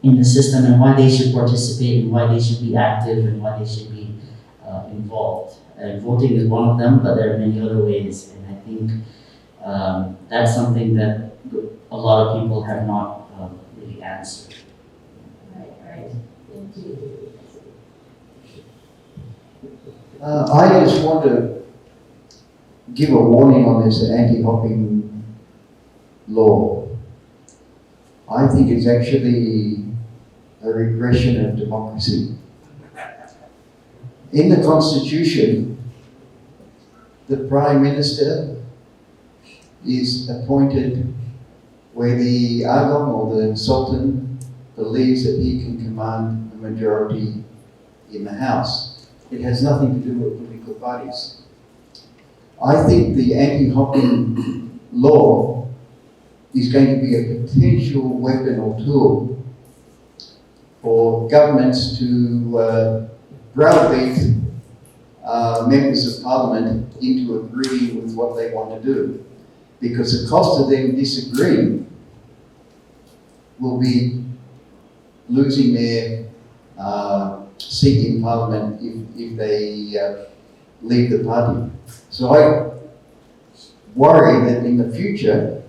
in the system and why they should participate and why they should be active and why they should be involved. And voting is one of them, but there are many other ways, and I think that's something that a lot of people have not really answered. Right. Thank you. I just want to give a warning on this anti-hopping law. I think it's actually a regression of democracy. In the Constitution, the Prime Minister is appointed where the Agong or the Sultan believes that he can command a majority in the House. It has nothing to do with political parties. I think the anti-hopping law is going to be a potential weapon or tool for governments to browbeat members of parliament into agreeing with what they want to do. Because the cost of them disagreeing will be losing their seat in parliament if they leave the party. So I worry that in the future,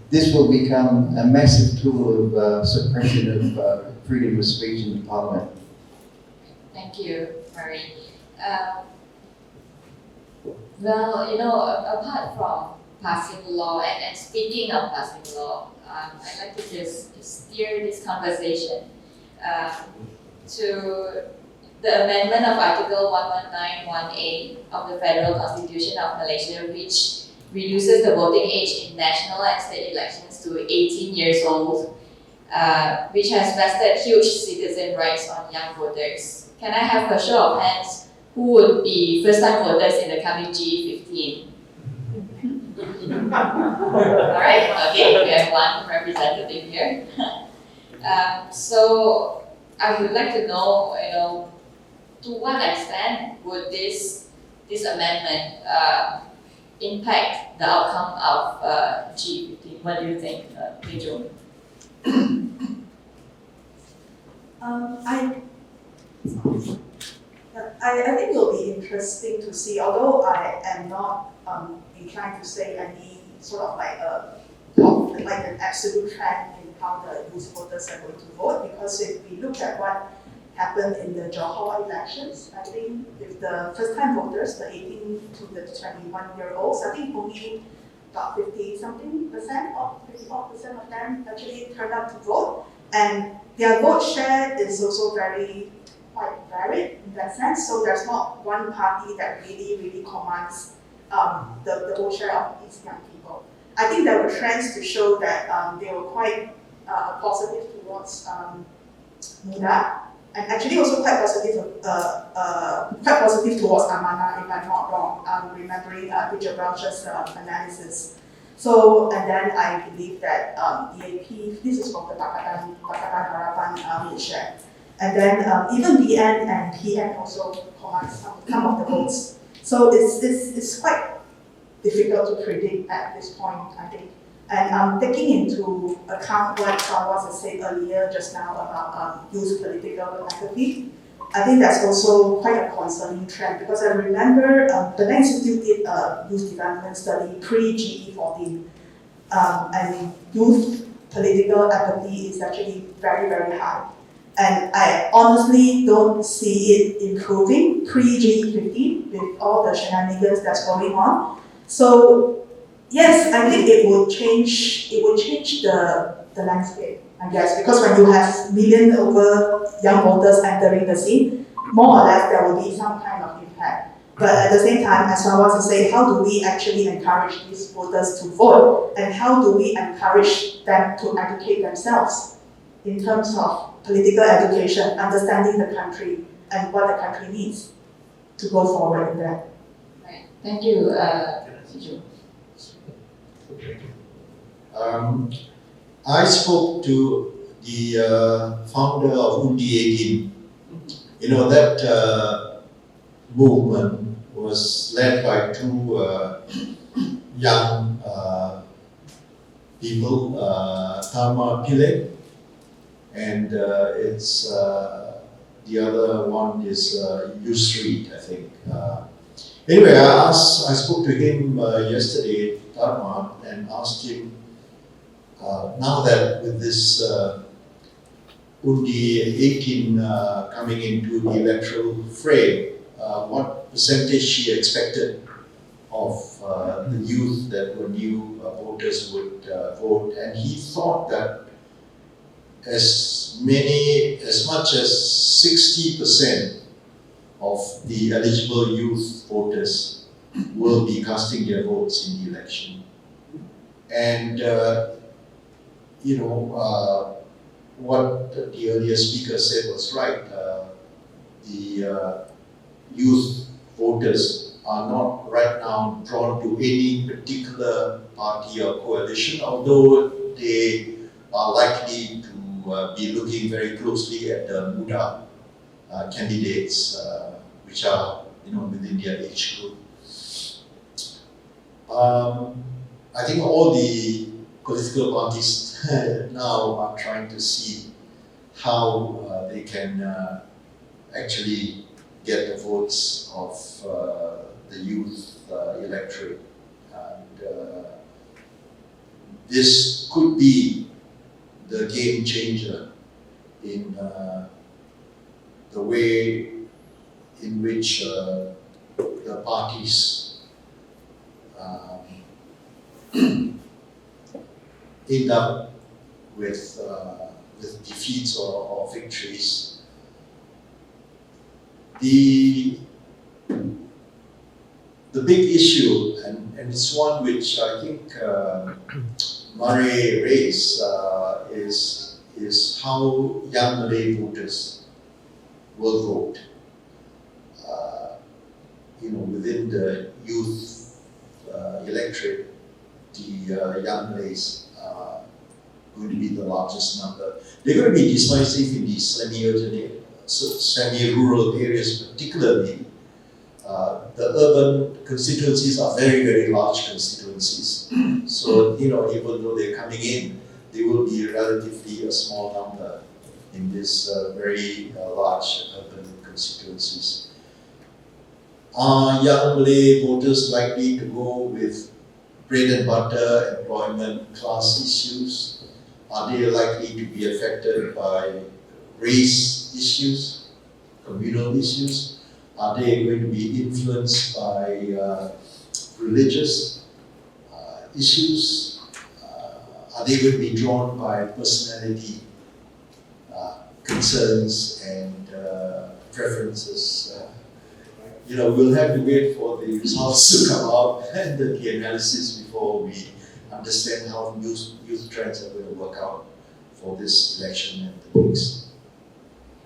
this will become a massive tool of suppression of freedom of speech in parliament. Thank you, Marie. Well, apart from passing law, and speaking of passing law, I'd like to just steer this conversation to the amendment of Article 1191A of the Federal Constitution of Malaysia, which reduces the voting age in national and state elections to 18 years old, which has vested huge citizen rights on young voters. Can I have a show of hands who would be first-time voters in the coming GE15? Alright, okay, we have one representative here. So I would like to know, to what extent would this amendment impact the outcome of GE15? What do you think, Lee? I think it will be interesting to see, although I am not inclined to say any sort of like an absolute trend in how the youth voters are going to vote, because if we look at what happened in the Johor elections, I think if the first-time voters, the 18 to the 21-year-olds, I think only about 50-something% or 54% of them actually turned out to vote, and their vote share is also quite varied in that sense. So there's not one party that really commands the vote share of these young people. I think there were trends to show that they were quite positive towards Muda, and actually also quite positive towards Amana, if I'm not wrong, remembering Richard Welch's analysis. So, and then I believe that DAP, this is from the Pakatan Harapan vote share. And then even BN and PN also command some of the votes. So it's quite difficult to predict at this point, I think. And taking into account what Sawas has said earlier just now about youth political apathy, I think that's also quite a concerning trend, because I remember the Penang Institute did a youth development study pre-GE15, and youth political apathy is actually very high. And I honestly don't see it improving pre-GE15 with all the shenanigans that's going on. So yes, I think it would change the landscape, I guess, because when you have millions over young voters entering the scene, more or less there will be some kind of impact. But at the same time, as I was to say, how do we actually encourage these voters to vote, and how do we encourage them to educate themselves in terms of political education, understanding the country and what the country needs to go forward in that. Right. Thank you, Siju. I spoke to the founder of Undi 18. That movement was led by two young people, Tharma Pillai, and it's the other one is Yusri, I think. Anyway, I spoke to him yesterday, Dharma, and asked him, now that with this Undi 18 coming into the electoral fray, what percentage he expected of the youth that were new voters would vote, and he thought that as much as 60% of the eligible youth voters will be casting their votes in the election. And what the earlier speaker said was right. The youth voters are not right now drawn to any particular party or coalition, although they are likely to be looking very closely at the Muda candidates, which are within their age group. I think all the political parties now are trying to see how they can actually get the votes of the youth electorate. And this could be the game changer in the way in which the parties end up with defeats or victories. The big issue, and it's one which I think Murray raised, is how young Malay voters will vote. Within the youth electorate, the young Malays are going to be the largest number. They're going to be decisive in these semi-urban, semi-rural areas particularly. The urban constituencies are very, very large constituencies. So, even though they're coming in, they will be relatively a small number in these very large urban constituencies. Are young Malay voters likely to go with bread and butter, employment, class issues? Are they likely to be affected by race issues, communal issues? Are they going to be influenced by religious issues? Are they going to be drawn by personality concerns and preferences? We'll have to wait for the results to come out and the analysis before we understand how youth trends are going to work out for this election and the next.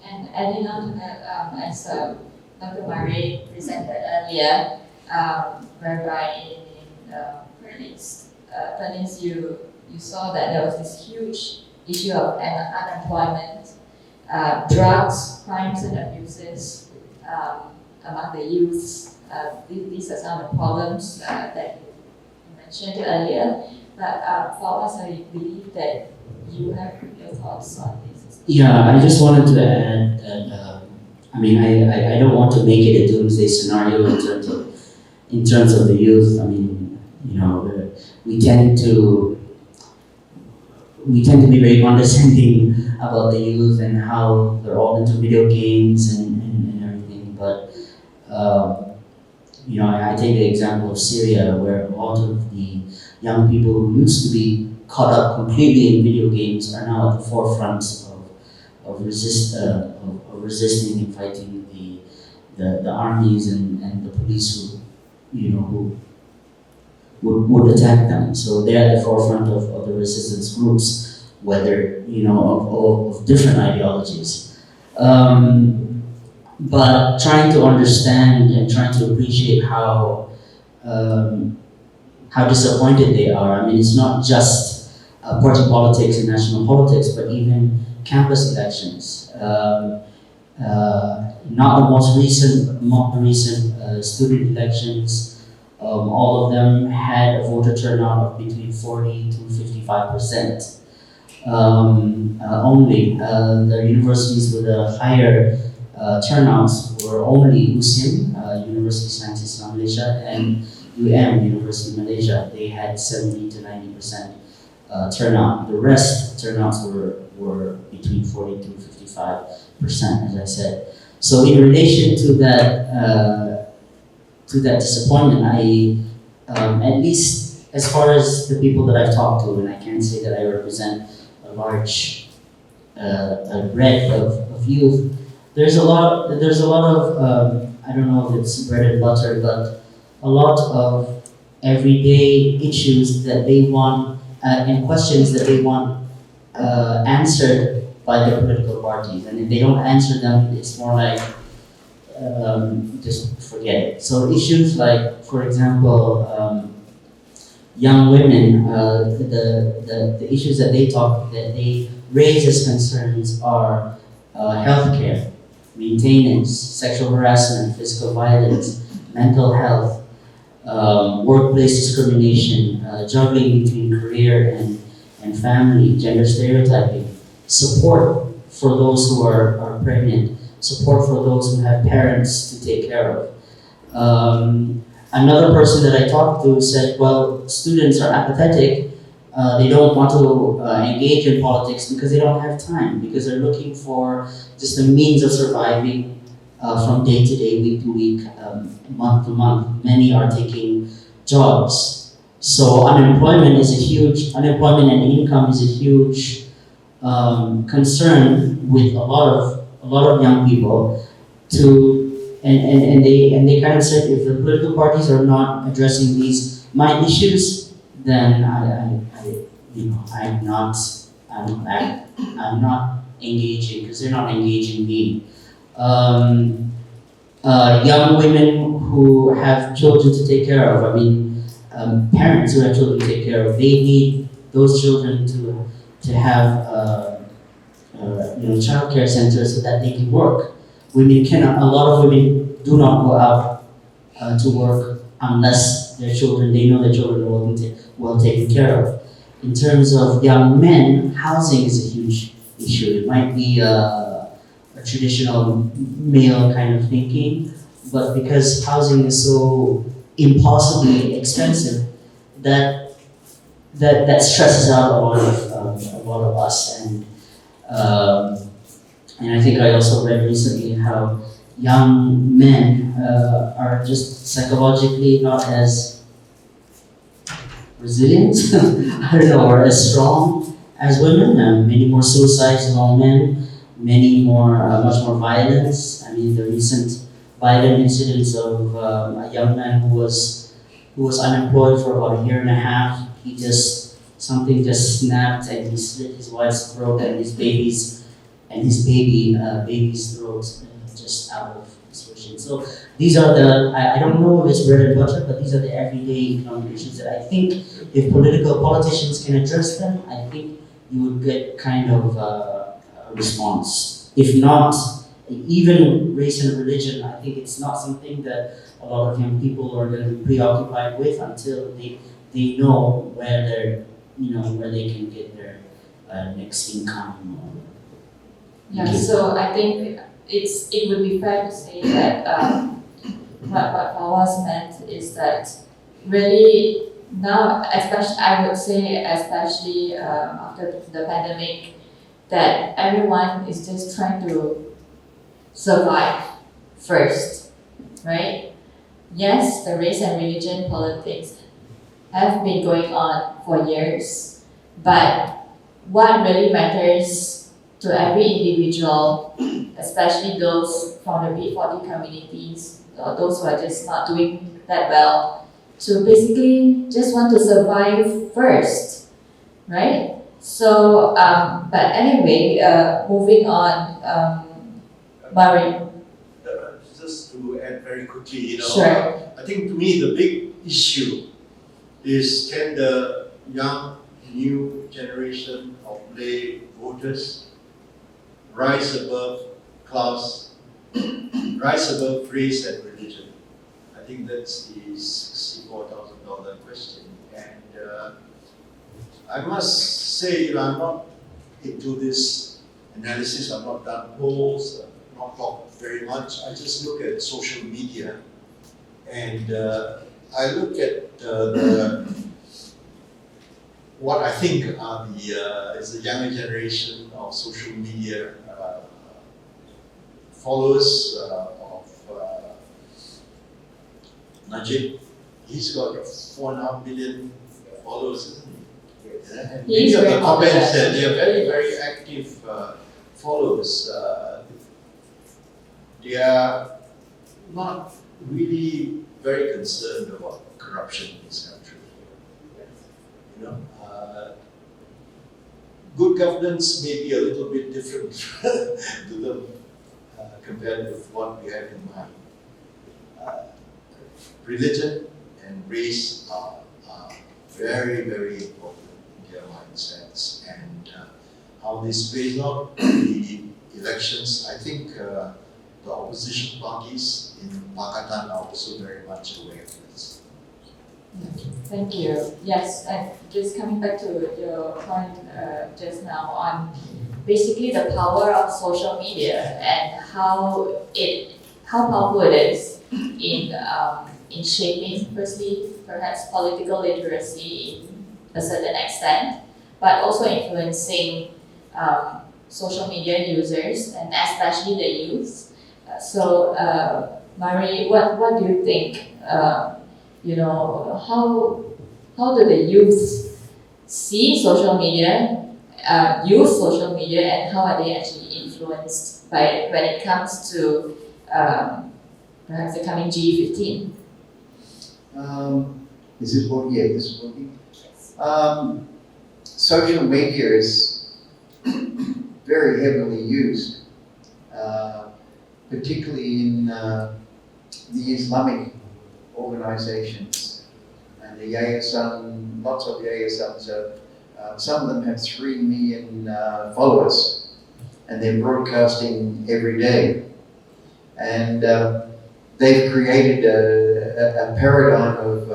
And adding on to that, as Dr. Murray presented earlier, whereby in previous you saw that there was this huge issue of unemployment, drugs, crimes and abuses among the youths. These are some of the problems that you mentioned earlier. But for us, I believe that you have your thoughts on this. Yeah, I just wanted to add that I don't want to make it a doomsday scenario in terms of the youth. We tend to be very condescending about the youth and how they're all into video games and everything. But I take the example of Syria, where a lot of the young people who used to be caught up completely in video games are now at the forefront of resisting and fighting the armies and the police who would attack them. So they're at the forefront of the resistance groups, whether of different ideologies. But trying to understand and trying to appreciate how disappointed they are. It's not just party politics and national politics, but even campus elections. Not the most recent student elections. All of them had a voter turnout of between 40 to 55%. Only the universities with a higher turnouts were only USIM, University of Science Islam Malaysia, and University of Malaysia. They had 70 to 90% turnout. The rest turnouts were between 40 to 55%, as I said. So in relation to that disappointment, at least as far as the people that I've talked to, and I can't say that I represent a large breadth of youth. There's a lot of I don't know if it's bread and butter, but a lot of everyday issues that they want and questions that they want answered by their political parties. And if they don't answer them, it's more like just forget it. So issues like, for example, young women, the issues that they raise as concerns are healthcare, maintenance, sexual harassment, physical violence, mental health, workplace discrimination, juggling between career and family, gender stereotyping, support for those who are pregnant, support for those who have parents to take care of. Another person that I talked to said, well, students are apathetic. They don't want to engage in politics because they don't have time, because they're looking for just a means of surviving from day to day, week to week, month to month. Many are taking jobs. So unemployment and income is a huge concern with a lot of young people. And they kind of said, if the political parties are not addressing these my issues, then I'm not engaging, because they're not engaging me. Young women who have children to take care of, parents who have children to take care of, they need those children to have childcare centers so that they can work. A lot of women do not go out to work unless they know their children will be well taken care of. In terms of young men, housing is a huge issue. It might be a traditional male kind of thinking, but because housing is so impossibly expensive, that stresses out a lot of us. And I think I also read recently how young men are just psychologically not as resilient, I don't know, or as strong as women. Many more suicides among men, much more violence. The recent violent incidents of a young man who was unemployed for about a year and a half. Something just snapped and he slit his wife's throat and his baby's throat just out of suspicion. So these are I don't know if it's bread and butter, but these are the everyday economic issues that I think if politicians can address them, I think you would get kind of a response. If not, even race and religion, I think it's not something that a lot of young people are going to be preoccupied with until they know where they can get their next income. Yeah, so I think it would be fair to say that what Pawa's meant is that really now, especially after the pandemic, that everyone is just trying to survive first, right? Yes, the race and religion politics have been going on for years, but what really matters to every individual, especially those from the B40 communities, or those who are just not doing that well, to basically just want to survive first, right? So, but anyway, moving on, Murray. Just to add very quickly, Sure. I think to me the big issue is, can the young new generation of Malay voters rise above class, rise above race and religion? I think that's the $64,000 question. And I must say, I'm not into this analysis. I've not done polls, not talked very much. I just look at social media, and I look at what I think is the younger generation of social media followers of Najib. He's got 4.5 million followers, isn't he? Yeah. And many of the comments there, they are very, very active followers. They are not really very concerned about corruption in this country. Good governance may be a little bit different to them. compared with what we have in mind. Religion and race are very, very important in their mindsets, and how this plays out in the elections. I think the opposition parties in Pakatan are also very much aware of this. Thank you. Yes, and just coming back to your point just now on basically the power of social media and how powerful it is in shaping, firstly, perhaps political literacy in a certain extent, but also influencing social media users and especially the youth. So, Marie, what do you think? How do the youth see social media, use social media, and how are they actually influenced by it when it comes to perhaps the coming GE15? Is this working? Yeah, this is working. Social media is very heavily used, particularly in the Islamic organizations and the Yayasan. Lots of Yayasans some of them have 3 million followers, and they're broadcasting every day. And they've created a paradigm of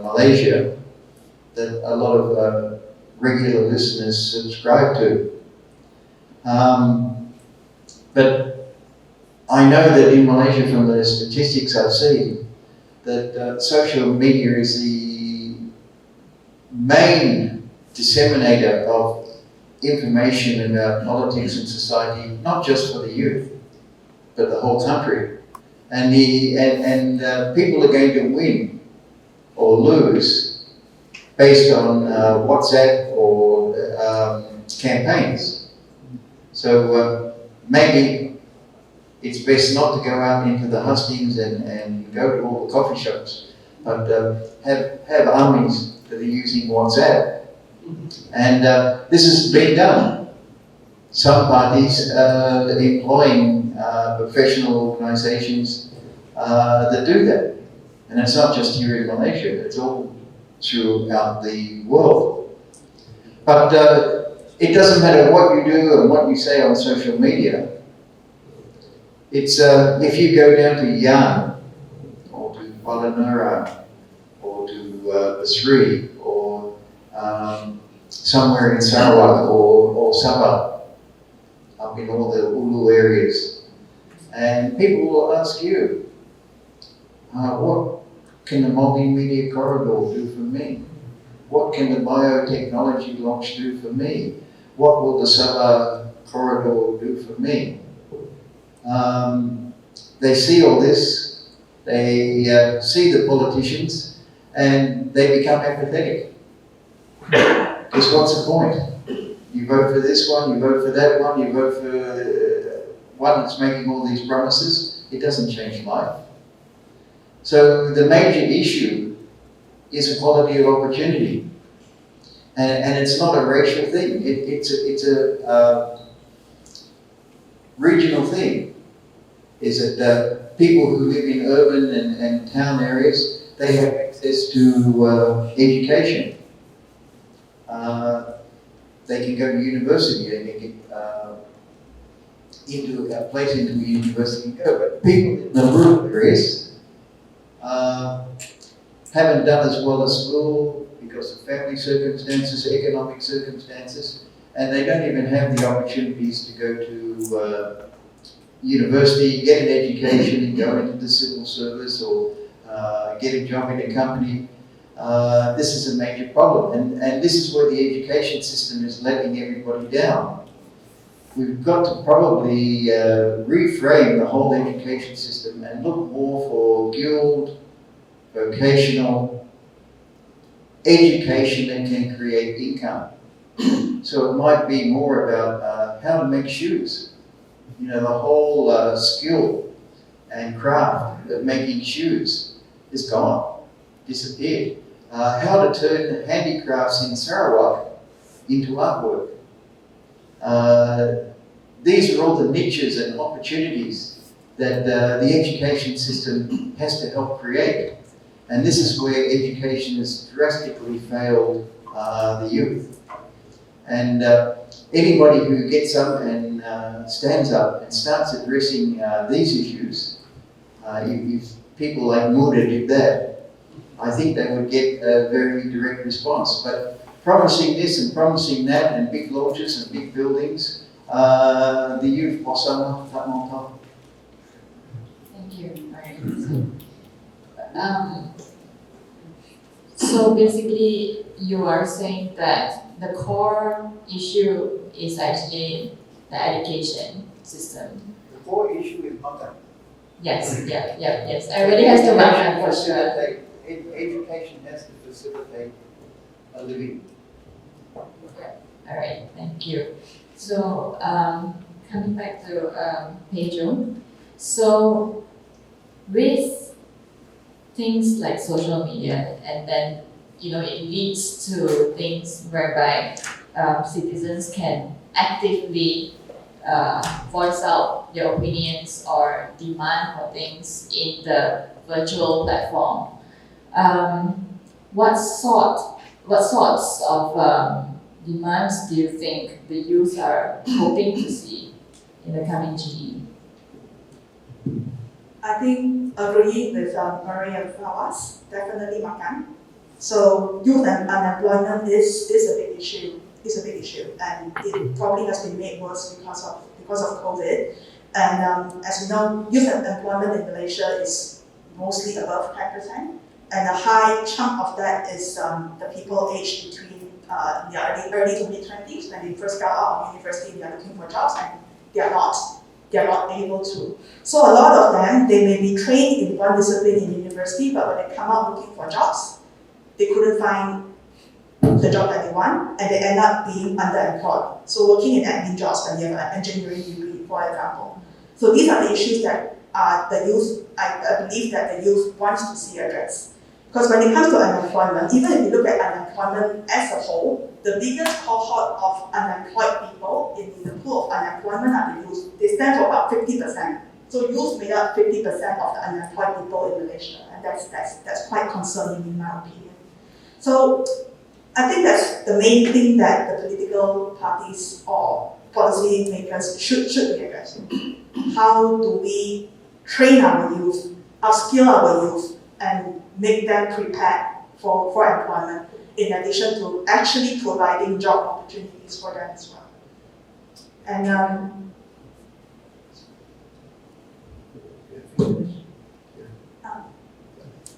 Malaysia that a lot of regular listeners subscribe to. But I know that in Malaysia, from the statistics I've seen, that social media is the main disseminator of information about politics and society, not just for the youth, but the whole country. And people are going to win or lose based on WhatsApp or campaigns. So maybe it's best not to go out into the hustings and go to all the coffee shops, but have armies that are using WhatsApp. And this has been done. Some parties employing professional organizations that do that. And it's not just here in Malaysia, it's all throughout the world. But it doesn't matter what you do and what you say on social media. It's if you go down to Yan or to Kuala Lumpur or to Basri or somewhere in Sarawak or Sabah, up in all the Ulu areas, and people will ask you, what can the multimedia corridor do for me? What can the biotechnology launch do for me? What will the Sabah corridor do for me? They see all this, they see the politicians, and they become apathetic. Because what's the point? You vote for this one, you vote for that one, you vote for one that's making all these promises. It doesn't change life. So the major issue is equality of opportunity. And it's not a racial thing, it's a regional thing. Is that people who live in urban and town areas, they have access to education. They can go to university, they can get into a place into a university and go. But people in the rural areas haven't done as well at school because of family circumstances, economic circumstances, and they don't even have the opportunities to go to university, get an education and go into the civil service or get a job in a company. This is a major problem, and this is where the education system is letting everybody down. We've got to probably reframe the whole education system and look more for guild, vocational education that can create income. So it might be more about how to make shoes. You know, the whole skill and craft of making shoes is gone, disappeared. How to turn handicrafts in Sarawak into artwork. These are all the niches and opportunities that the education system has to help create. And this is where education has drastically failed the youth. And anybody who gets up and stands up and starts addressing these issues, if people like Muda did that, I think they would get a very direct response. But promising this and promising that and big lodges and big buildings, the youth bossa tak mau tahu. Thank you. So basically, you are saying that the core issue is actually the education system. The core issue is makan. Yes, yes. Everybody has to makan for sure. Education has to facilitate a living. All right, thank you. So coming back to Pedro, so with things like social media, and then it leads to things whereby citizens can actively voice out their opinions or demand for things in the virtual platform. What sorts of demands do you think the youth are hoping to see in the coming GE? I think agreeing with Marie and Fawaz, definitely makan. So youth and unemployment is a big issue. It's a big issue, and it probably has been made worse because of COVID. And as we know, youth employment in Malaysia is mostly above 10%, and a high chunk of that is the people aged between early to mid 20s when they first got out of university and they're looking for jobs, and they're not able to. So a lot of them, they may be trained in one discipline in university, but when they come out looking for jobs, they couldn't find the job that they want, and they end up being underemployed. So working in admin jobs when you have an engineering degree, for example. So these are the issues that the youth, I believe that the youth wants to see addressed. Because when it comes to unemployment, even if you look at unemployment as a whole, the biggest cohort of unemployed people in the pool of unemployment are the youth. They stand for about 50%. So youth made up 50% of the unemployed people in Malaysia, and that's quite concerning in my opinion. So I think that's the main thing that the political parties or policy makers should be addressing. How do we train our youth, upskill our youth, and make them prepared for employment, in addition to actually providing job opportunities for them as well. And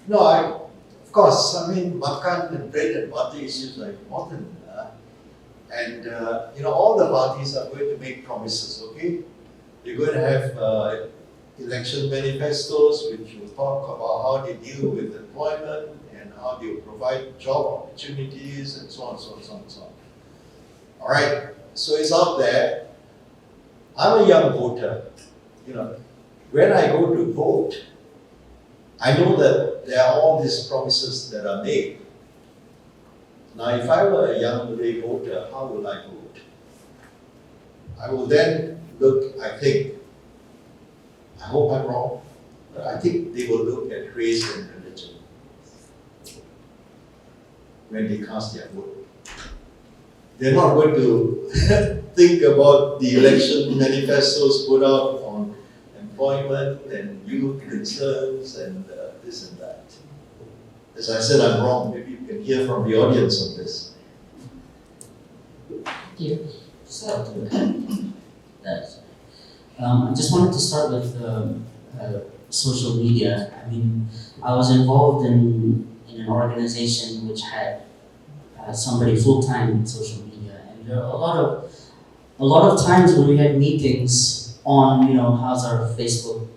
No, of course, makan and bread and butter issues are important. And all the parties are going to make promises, okay? They're going to have election manifestos which will talk about how they deal with employment and how they will provide job opportunities and so on, so on, so on, so on. All right, so it's out there. I'm a young voter. When I go to vote, I know that there are all these promises that are made. Now, if I were a young Malay voter, how will I vote? I will then look, I hope I'm wrong, but I think they will look at race and religion when they cast their vote. They're not going to think about the election manifestos put out on employment and youth concerns and this and that. As I said, I'm wrong. Maybe you can hear from the audience on this. Thank you. So, I just wanted to start with social media. I was involved in an organization which had somebody full-time in social media, and a lot of times when we had meetings on, how's our Facebook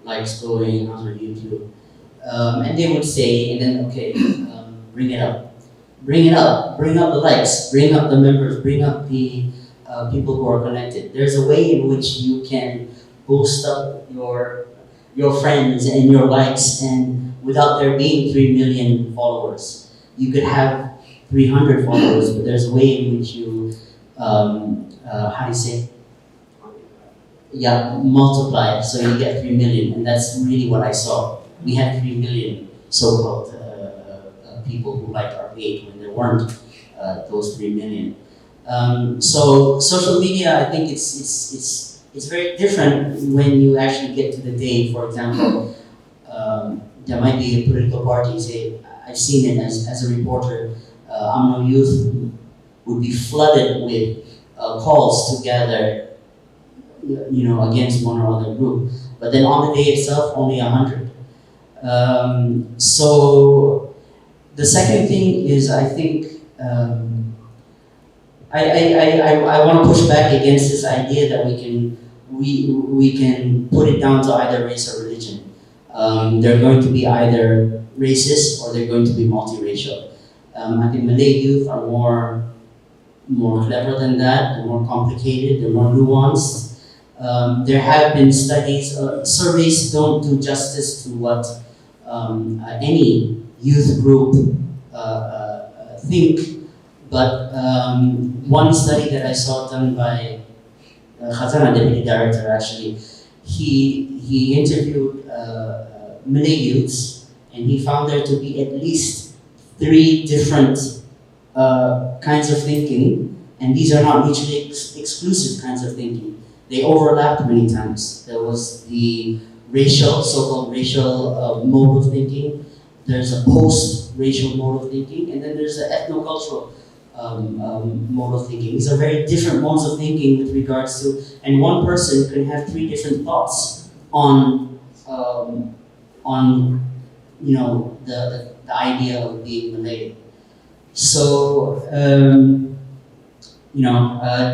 likes going, how's our YouTube, and they would say, and then bring it up, bring up the likes, bring up the members, bring up the people who are connected. There's a way in which you can boost up your friends and your likes, and without there being 3 million followers. You could have 300 followers, but there's a way in which you, yeah, multiply, so you get 3 million, and that's really what I saw. We had 3 million so-called people who liked our page when there weren't those 3 million. So social media, I think it's very different when you actually get to the day. For example, there might be a political party, say, I've seen it as a reporter, UMNO Youth would be flooded with calls to gather, against one or other group. But then on the day itself, only 100. So the second thing is, I think, I want to push back against this idea that we can put it down to either race or religion. They're going to be either racist or they're going to be multiracial. I think Malay youth are more clever than that. They're more complicated. They're more nuanced. There have been studies. Surveys don't do justice to what any youth group think. But one study that I saw done by Khazana, deputy director, actually, he interviewed Malay youths, and he found there to be at least 3 different kinds of thinking, and these are not mutually exclusive kinds of thinking. They overlapped many times. There was the racial, so-called racial mode of thinking. There's a post-racial mode of thinking, and then there's the ethnocultural mode of thinking. These are very different modes of thinking with regards to, and one person can have 3 different thoughts on the idea of being Malay. So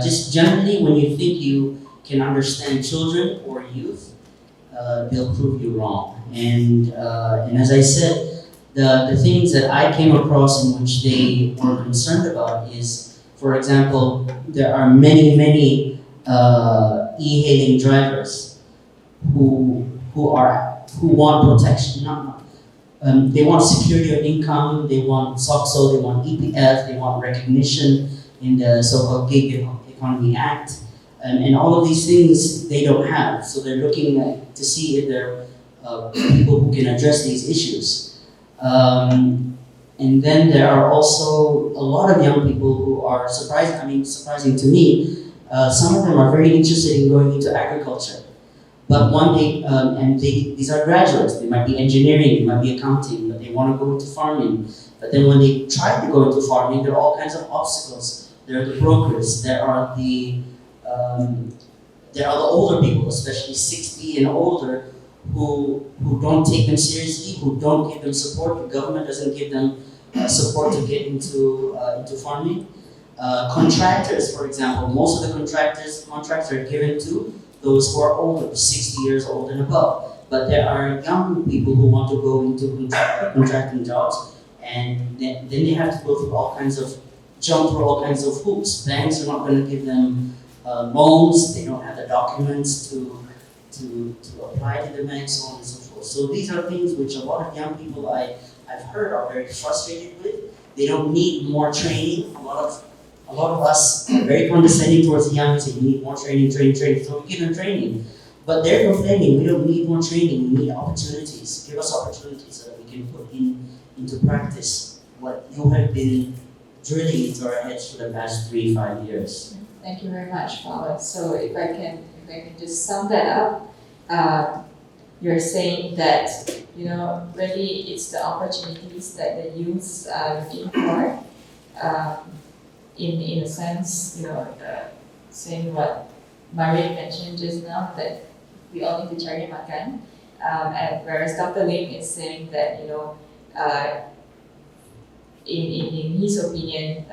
just generally, when you think you can understand children or youth, they'll prove you wrong. And as I said, the things that I came across in which they were concerned about is, for example, there are many e-hailing drivers who want protection. They want security of income, they want SOCSO, they want EPF, they want recognition in the so-called Gig Economy Act, and all of these things they don't have. So they're looking to see if there are people who can address these issues. And then there are also a lot of young people who are surprising to me. Some of them are very interested in going into agriculture. But one day, these are graduates, they might be engineering, they might be accounting, but they want to go into farming. But then when they try to go into farming, there are all kinds of obstacles. There are the brokers, there are the older people, especially 60 and older, who don't take them seriously, who don't give them support. The government doesn't give them support to get into farming. Contractors, for example, most of the contracts are given to those who are older, 60 years old and above. But there are young people who want to go into contracting jobs, and then they have to go through jump through all kinds of hoops. Banks are not going to give them loans. They don't have the documents to apply to the bank, so on and so forth. So these are things which a lot of young people I've heard are very frustrated with. They don't need more training. A lot of us are very condescending towards the young and say, you need more training. So we give them training. But they're complaining, we don't need more training, we need opportunities. Give us opportunities so that we can put into practice what you have been drilling into our heads for the past 3-5 years. Thank you very much, Paula. So if I can just sum that up, you're saying that, really it's the opportunities that the youths are looking for. In a sense, saying what Maria mentioned just now, that we all need to cari makan, and whereas Dr. Lim is saying that, in his opinion,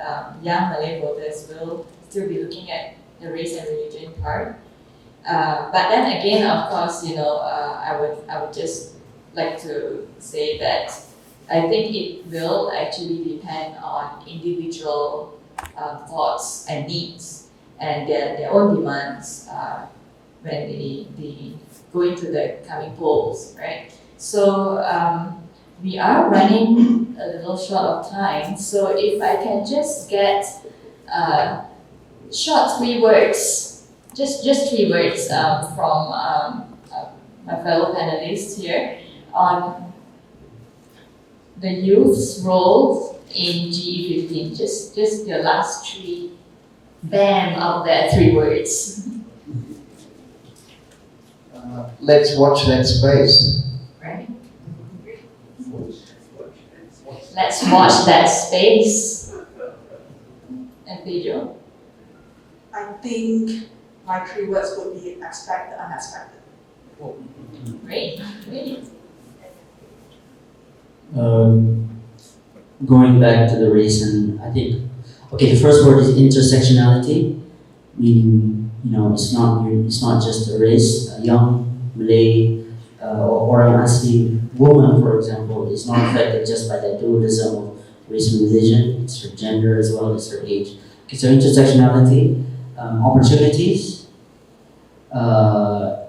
young Malay voters will still be looking at the race and religion part. But then again, of course, I would just like to say that I think it will actually depend on individual thoughts and needs and their own demands when they go into the coming polls, right? So we are running a little short of time, so if I can just get short 3 words Just 3 words from my fellow panelists here on the youth's role in GE15. Just your last 3, bam, out there, 3 words. Let's watch that space. Right? Let's watch that space. And Pedro? I think my 3 words would be expect the unexpected. Great. Going back to the reason, I think, okay, the first word is intersectionality, meaning, it's not just a race, a young Malay, or an Asli woman, for example, is not affected just by that dualism of race and religion, it's her gender as well as her age. Okay, so intersectionality, opportunities, and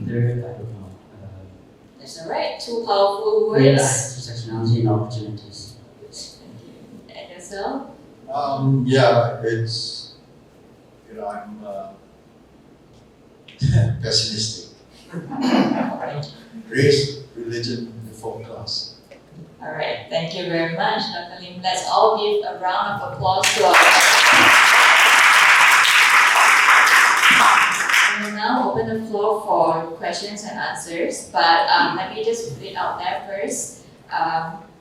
third, I don't know. That's all right. 2 powerful Yeah, words. intersectionality and opportunities. Thank you. And yourself? Yeah, it's, I'm pessimistic. Race, religion, reform class. All right. Thank you very much, Dr. Lim. Let's all give a round of applause to our. We will now open the floor for questions and answers, but let me just put it out there first.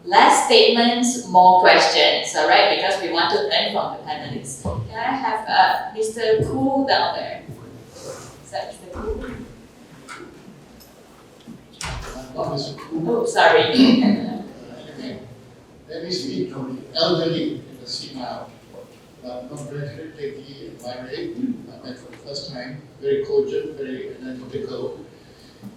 Less statements, more questions, all right? Because we want to learn from the panelists. Can I have Mr. Koo down there? Is that Mr. Koo? Oh, sorry. Let me speak from the elderly in the senile. Congratulate Ghee and Myrie. I met for the first time. Very cogent, very analytical.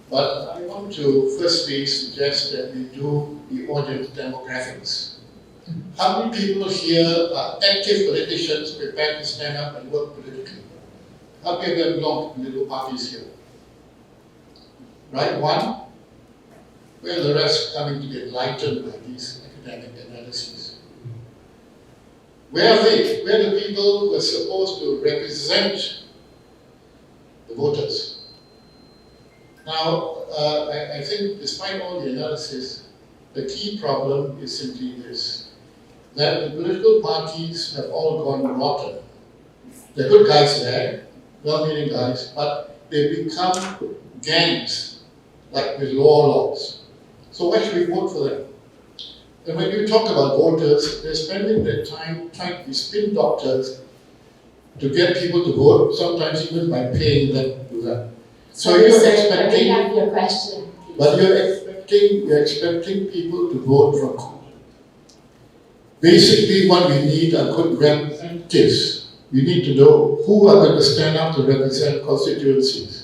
But I want to firstly suggest that we do the audience demographics. How many people here are active politicians prepared to stand up and work politically? How many of them belong to political parties here? Right, 1? Where are the rest coming to get enlightened by these academic analyses? Where are they? Where are the people who are supposed to represent the voters? Now, I think despite all the analysis, the key problem is simply this, that the political parties have all gone rotten. They're good guys there, well-meaning guys, but they become gangs, like with laws. So why should we vote for them? And when you talk about voters, they're spending their time trying to be spin doctors to get people to vote, sometimes even by paying them to do that. So you're Can we expecting, have your question, please? but you're expecting people to vote from. Basically, what we need are good representatives. We need to know who are going to stand up to represent constituencies.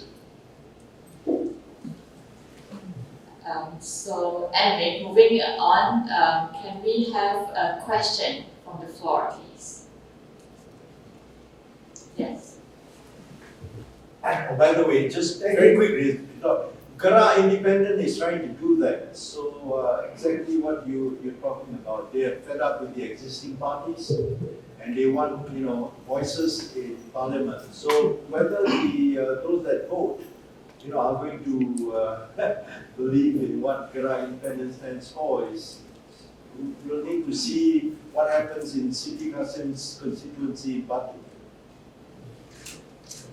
So, anyway, moving on, can we have a question from the floor, please? Yes. Oh, by the way, just very quickly, Kara Independent is trying to do that. So exactly what you're talking about. They are fed up with the existing parties, and they want voices in parliament. So whether those that vote are going to believe in what Kara Independent stands for is we'll need to see what happens in Siti Kasim's constituency in Batu.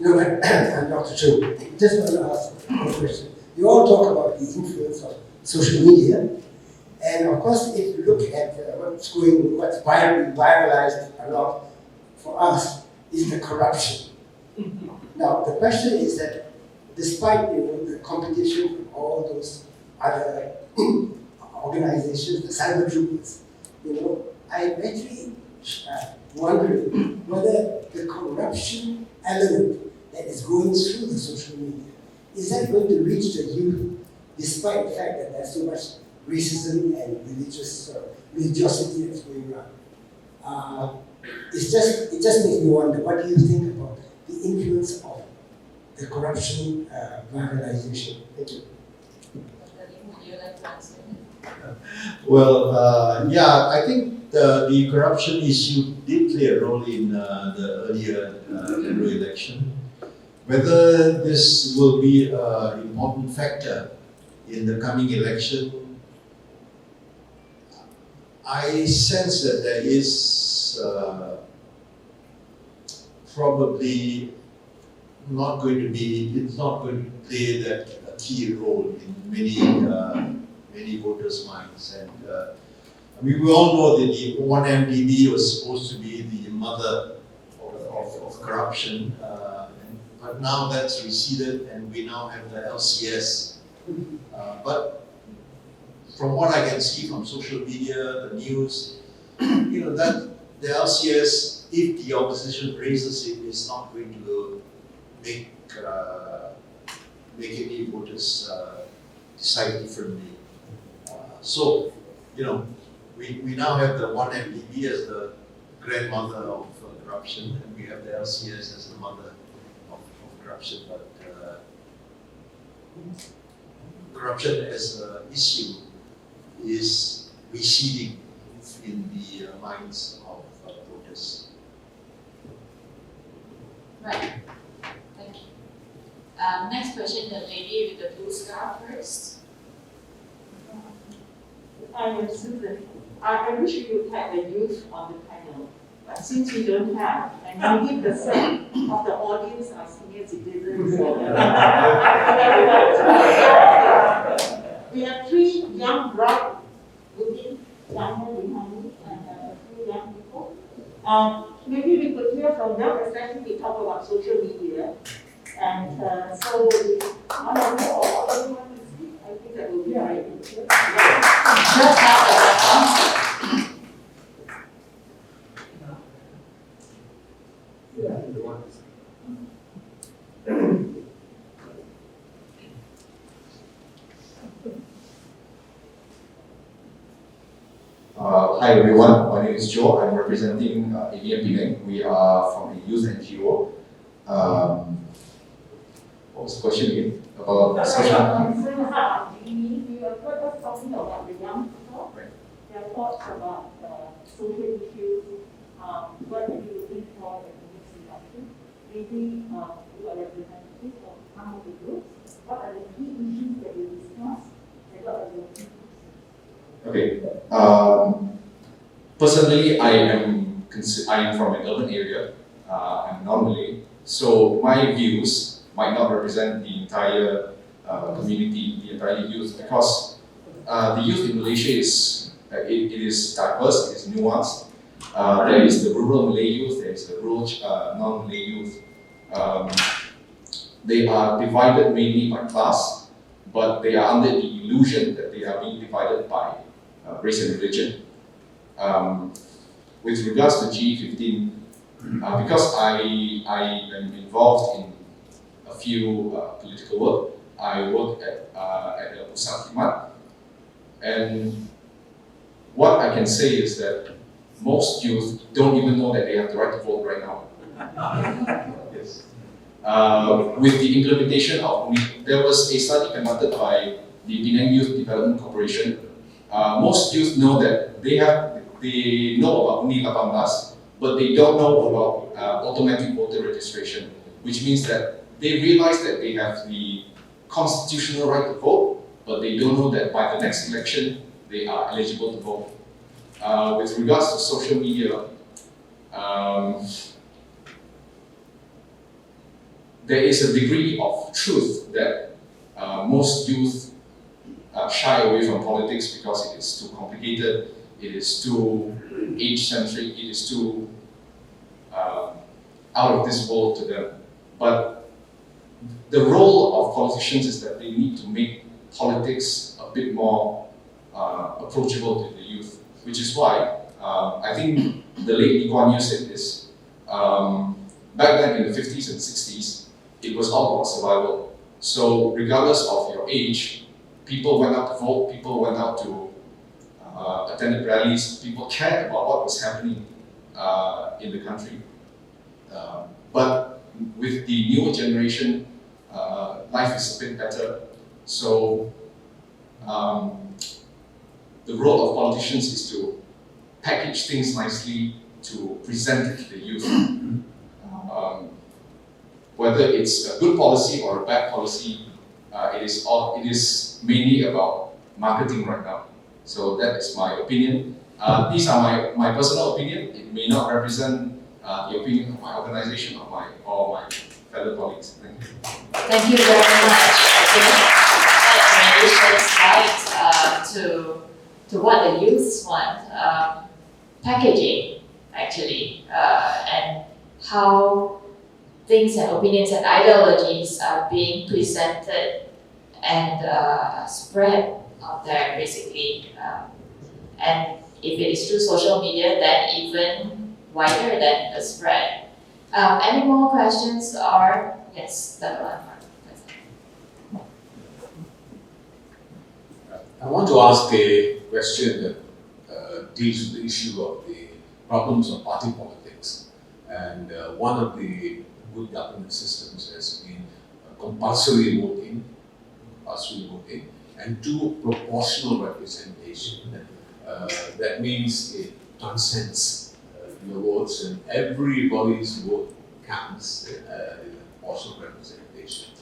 I'm Dr. Chu. Just want to ask one question. You all talk about the influence of social media, and of course, if you look at what's viralized a lot for us is the corruption. Now, the question is that despite the competition from all those other organizations, the cyber troopers, I'm actually wondering whether the corruption element that is going through the social media, is that going to reach the youth despite the fact that there's so much racism and religiosity that's going on? It just makes me wonder, what do you think about the influence of the corruption viralization? Thank you. Would you like to answer? Well, yeah, I think the corruption issue did play a role in the earlier federal election. Whether this will be an important factor in the coming election, I sense that there is probably not going to be, it's not going to play that a key role in many voters' minds. And I mean, we all know that the 1MDB was supposed to be the mother of corruption, but now that's receded and we now have the LCS. But from what I can see from social media, the news, you know, that the LCS, if the opposition raises it, is not going to make any voters decide differently. So, you know, we now have the 1MDB as the grandmother of corruption, and we have the LCS as the mother of corruption. But corruption as an issue is receding in the minds of voters. Right. Thank you. Next question, the lady with the blue scarf first. I am Susan. I wish you would have the youth on the panel, but since we don't have, and 90% of the audience are senior citizens. We have 3 young, bright looking young men behind me and a few young people. Maybe we could hear from them, especially we talk about social media. And so, I don't know, all of you want to speak? I think that will be very interesting. Hi everyone, my name is Joe. I'm representing ABM Penang. We are from a youth NGO. What was the question again? About social You were first talking about the young people, their thoughts about social issues, what are you looking for in the next election? Maybe you are representatives of some of the groups. What are the key issues that you discuss and what are your key issues? Okay. Personally, I am from an urban area. I'm non-Malay, so my views might not represent the entire community, the entire youth, because the youth in Malaysia is it is diverse, it is nuanced. There is the rural Malay youth, there is the rural non-Malay youth. They are divided mainly by class, but they are under the illusion that they are being divided by race and religion. With regards to GE15, because I am involved in a few political work, I work at the Pusat Khidmat, and what I can say is that most youth don't even know that they have the right to vote right now. Yes. With the implementation of there was a study conducted by the Penang Youth Development Corporation. Most youth know that they know about Uni 18, but they don't know about automatic voter registration, which means that they realize that they have the constitutional right to vote, but they don't know that by the next election they are eligible to vote. With regards to social media, there is a degree of truth that most youth shy away from politics because it is too complicated, it is too age-centric, it is too out of this world to them. But the role of politicians is that they need to make politics a bit more approachable to the youth, which is why I think the late Lee Kuan Yew said this. Back then in the 50s and 60s, it was all about survival. So regardless of your age, people went out to vote, people went out to attend rallies, people cared about what was happening in the country. But with the newer generation, life is a bit better. So the role of politicians is to package things nicely to present it to the youth. whether it's a good policy or a bad policy, it is mainly about marketing right now. So that is my opinion. These are my personal opinion. It may not represent the opinion of my organization or my fellow colleagues. Thank you. Thank you very much. I think that really sheds light to what the youths want. Packaging, actually, and how things and opinions and ideologies are being presented and spread out there, basically. And if it is through social media, then even wider than the spread. Any more questions or yes, that one. I want to ask a question that deals with the issue of the problems of party politics. And one of the good government systems has been compulsory voting, and 2, proportional representation. That means it transcends your votes, and everybody's vote counts in proportional representation.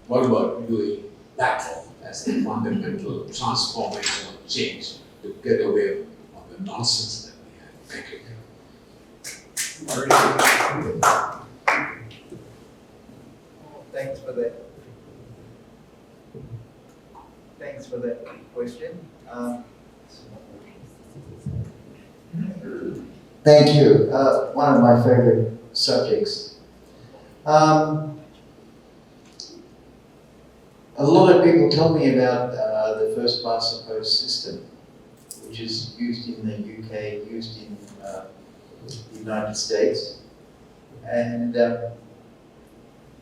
What about doing that as a fundamental transformational change to get away from the nonsense that we have? Thank you. Thanks for that. Thanks for that question. Thank you. One of my favorite subjects. A lot of people tell me about the first past the post system, which is used in the UK, used in the United States. And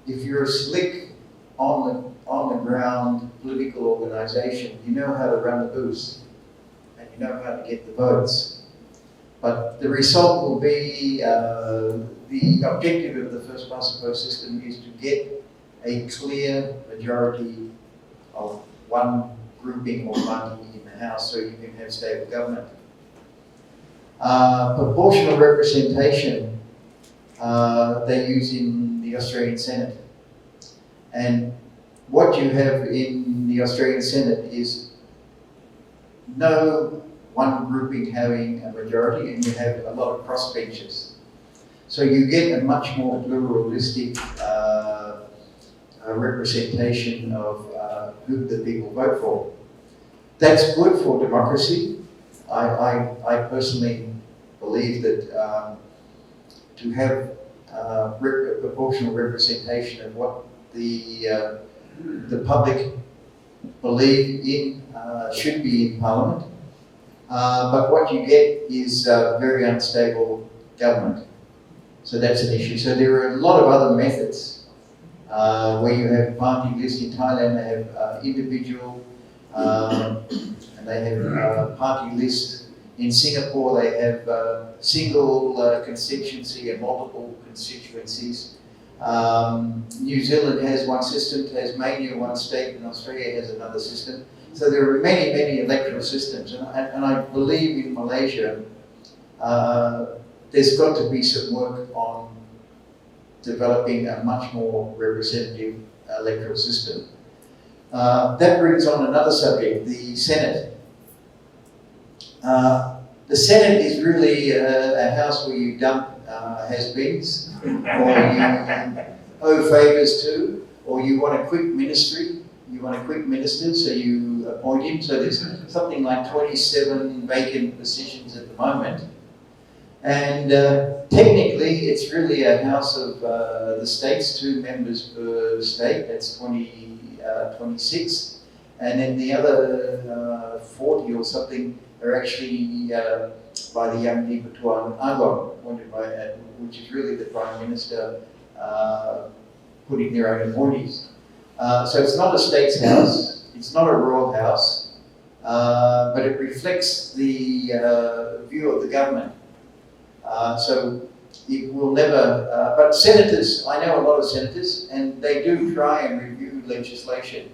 if you're a slick on the ground political organisation, you know how to run the booths and you know how to get the votes. But the result will be the objective of the first past the post system is to get a clear majority of one grouping or party in the House so you can have stable government. Proportional representation they use in the Australian Senate. And what you have in the Australian Senate is no one grouping having a majority, and you have a lot of crossbenchers. So you get a much more pluralistic representation of who the people vote for. That's good for democracy. I personally believe that to have proportional representation of what the public believe in should be in Parliament. But what you get is very unstable government. So that's an issue. So there are a lot of other methods where you have party list. In Thailand they have individual and they have party list. In Singapore they have single constituency and multiple constituencies. New Zealand has one system, Tasmania one state, and Australia has another system. So there are many, many electoral systems, and I believe in Malaysia there's got to be some work on developing a much more representative electoral system. That brings on another subject, the Senate. The Senate is really a house where you dump has-beens, or you owe favours to, or you want a quick ministry. You want a quick minister, so you appoint him. So there's something like 27 vacant positions at the moment. And technically, it's really a house of the states, 2 members per state. That's 26. And then the other 40 or something are actually by the young Di Pertuan Agong, appointed by, which is really the Prime Minister putting their own appointees. So it's not a state's house, it's not a royal house, but it reflects the view of the government. So it will never, but senators, I know a lot of senators, and they do try and review legislation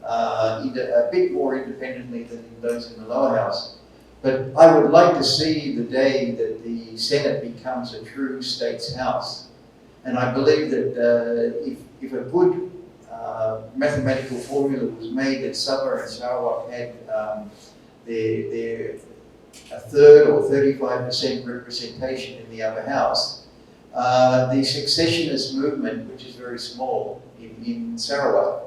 a bit more independently than those in the lower house. But I would like to see the day that the Senate becomes a true state's house. And I believe that if a good mathematical formula was made that Sabah and Sarawak had their a third or 35% representation in the upper house, the successionist movement, which is very small in Sarawak,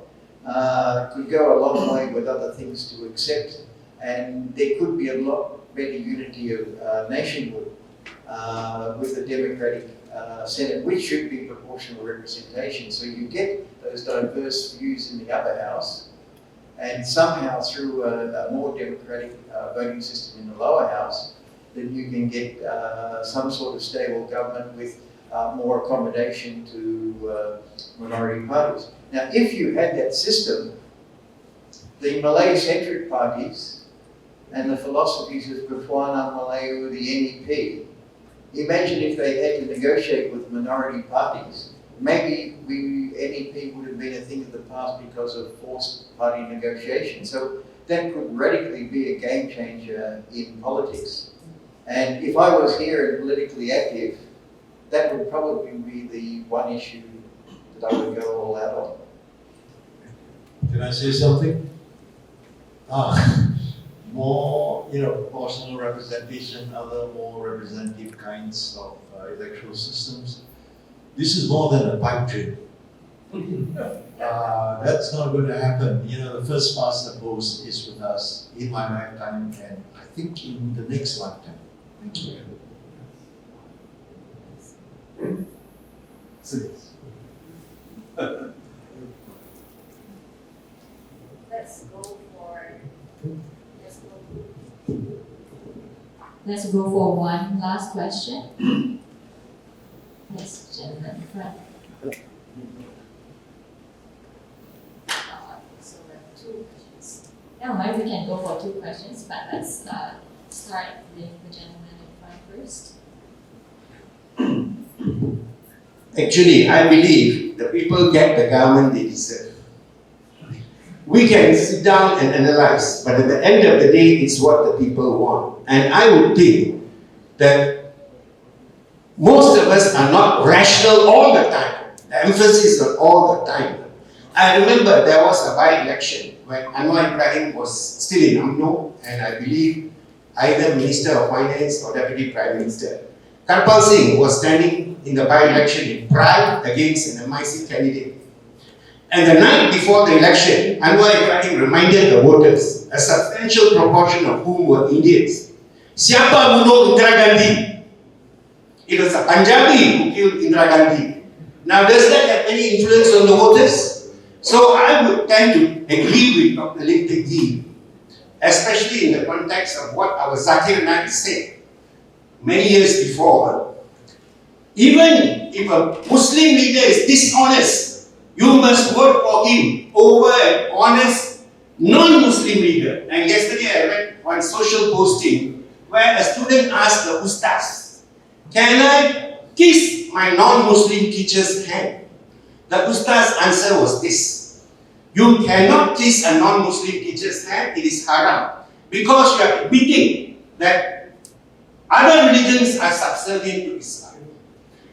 could go a long way with other things to accept, and there could be a lot better unity of nationhood with a democratic Senate, which should be proportional representation. So you get those diverse views in the upper house, and somehow through a more democratic voting system in the lower house, then you can get some sort of stable government with more accommodation to minority parties. Now, if you had that system, the Malay-centric parties and the philosophies of Pertuanan Melayu, the NEP, imagine if they had to negotiate with minority parties. Maybe NEP would have been a thing of the past because of forced party negotiation. So that could radically be a game changer in politics. And if I was here and politically active, that would probably be the one issue that I would go all out on. Can I say something? More, proportional representation, other more representative kinds of electoral systems. This is more than a pipe dream. That's not going to happen. The first past the post is with us in my lifetime, and I think in the next lifetime. Thank you. Let's go for one last question. Yes, gentleman in front. So we have 2 questions. Never mind, we can go for 2 questions, but let's start with the gentleman in front first. Actually, I believe the people get the government they deserve. We can sit down and analyze, but at the end of the day, it's what the people want. And I would think that most of us are not rational all the time. The emphasis on all the time. I remember there was a by-election when Anwar Ibrahim was still in UMNO, and I believe either Minister of Finance or Deputy Prime Minister. Karpal Singh was standing in the by-election in Prague against an MIC candidate. And the night before the election, Anwar Ibrahim reminded the voters, a substantial proportion of whom were Indians, siapa bunuh Indira Gandhi? It was a Punjabi who killed Indira Gandhi. Now, does that have any influence on the voters? So I would tend to agree with Dr. Lim Teck Ghee, especially in the context of what our Zakir Naik said many years before. Even if a Muslim leader is dishonest, you must vote for him over an honest non-Muslim leader. And yesterday I read one social posting where a student asked the Ustaz, "Can I kiss my non-Muslim teacher's hand?" The Ustaz's answer was this: you cannot kiss a non-Muslim teacher's hand, it is haram. Because you are admitting that other religions are subservient to Islam.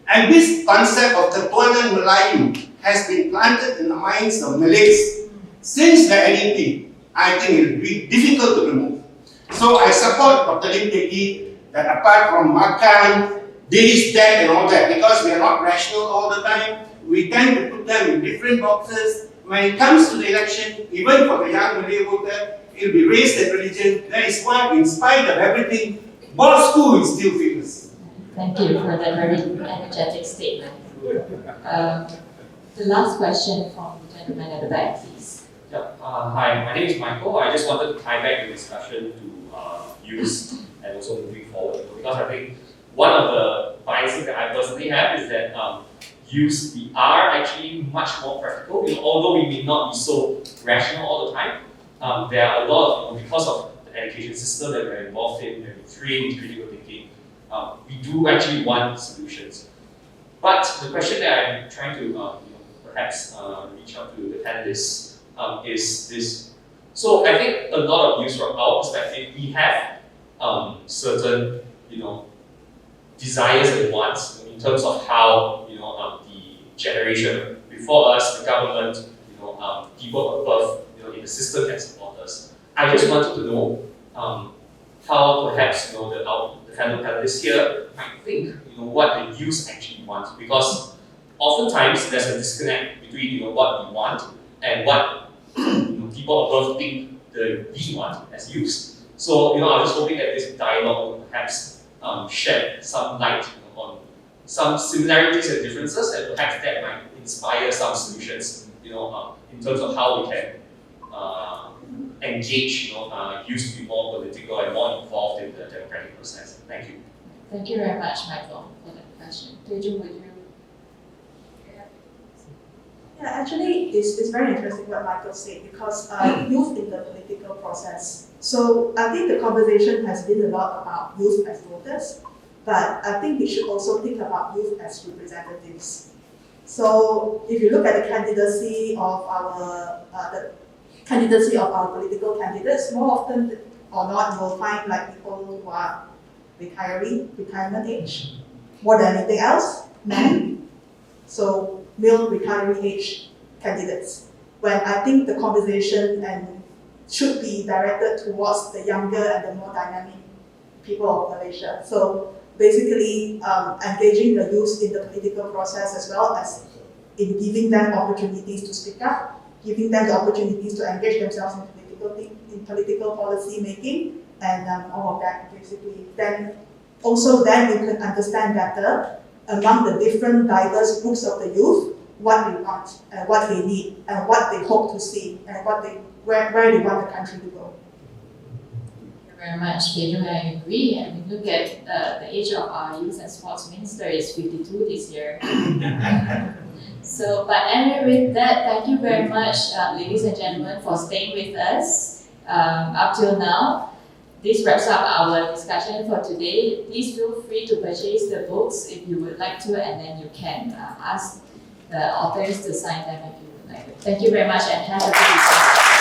And this concept of Ketuanan Melayu has been planted in the minds of Malays since the NEP. I think it will be difficult to remove. So I support Dr. Lim Teck Ghee that apart from makan, this, that, and all that, because we are not rational all the time, we tend to put them in different boxes. When it comes to the election, even for the young Malay voter, it will be race and religion. That is why, in spite of everything, Bosco is still famous. Thank you for that very energetic statement. The last question from the gentleman at the back, please. Hi, my name is Michael. I just wanted to tie back the discussion to use and also moving forward, because I think one of the biases that I personally have is that use are actually much more practical. Although we may not be so rational all the time, there are a lot of, because of the education system that we're involved in, that we train critical thinking, we do actually want solutions. But the question that I'm trying to perhaps reach out to the panelists is this. So I think a lot of use from our perspective, we have certain desires and wants in terms of how the generation before us, the government, people above, in the system can support us. I just wanted to know how perhaps the fellow panelists here might think what the youth actually want, because oftentimes there's a disconnect between what we want and what people above think we want as youth. So I was hoping that this dialogue would perhaps shed some light on some similarities and differences, and perhaps that might inspire some solutions in terms of how we can engage youth to be more political and more involved in the democratic process. Thank you. Thank you very much, Michael, for that question. Teju, would you? Yeah, actually, it's very interesting what Michael said, because youth in the political process. So I think the conversation has been a lot about youth as voters, but I think we should also think about youth as representatives. So if you look at the candidacy of our political candidates, more often or not, you will find like people who are retirement age, more than anything else, men. So male retiree age candidates. When I think the conversation should be directed towards the younger and the more dynamic people of Malaysia. So basically, engaging the youth in the political process, as well as in giving them opportunities to speak up, giving them the opportunities to engage themselves in political policy making, and all of that basically. Then you can understand better among the different diverse groups of the youth what they want and what they need and what they hope to see and where they want the country to go. Thank you very much, Pedro. I agree. And we look at the age of our youth and sports minister is 52 this year. So, but anyway, with that, thank you very much, ladies and gentlemen, for staying with us up till now. This wraps up our discussion for today. Please feel free to purchase the books if you would like to, and then you can ask the authors to sign them if you would like to. Thank you very much and have a good evening.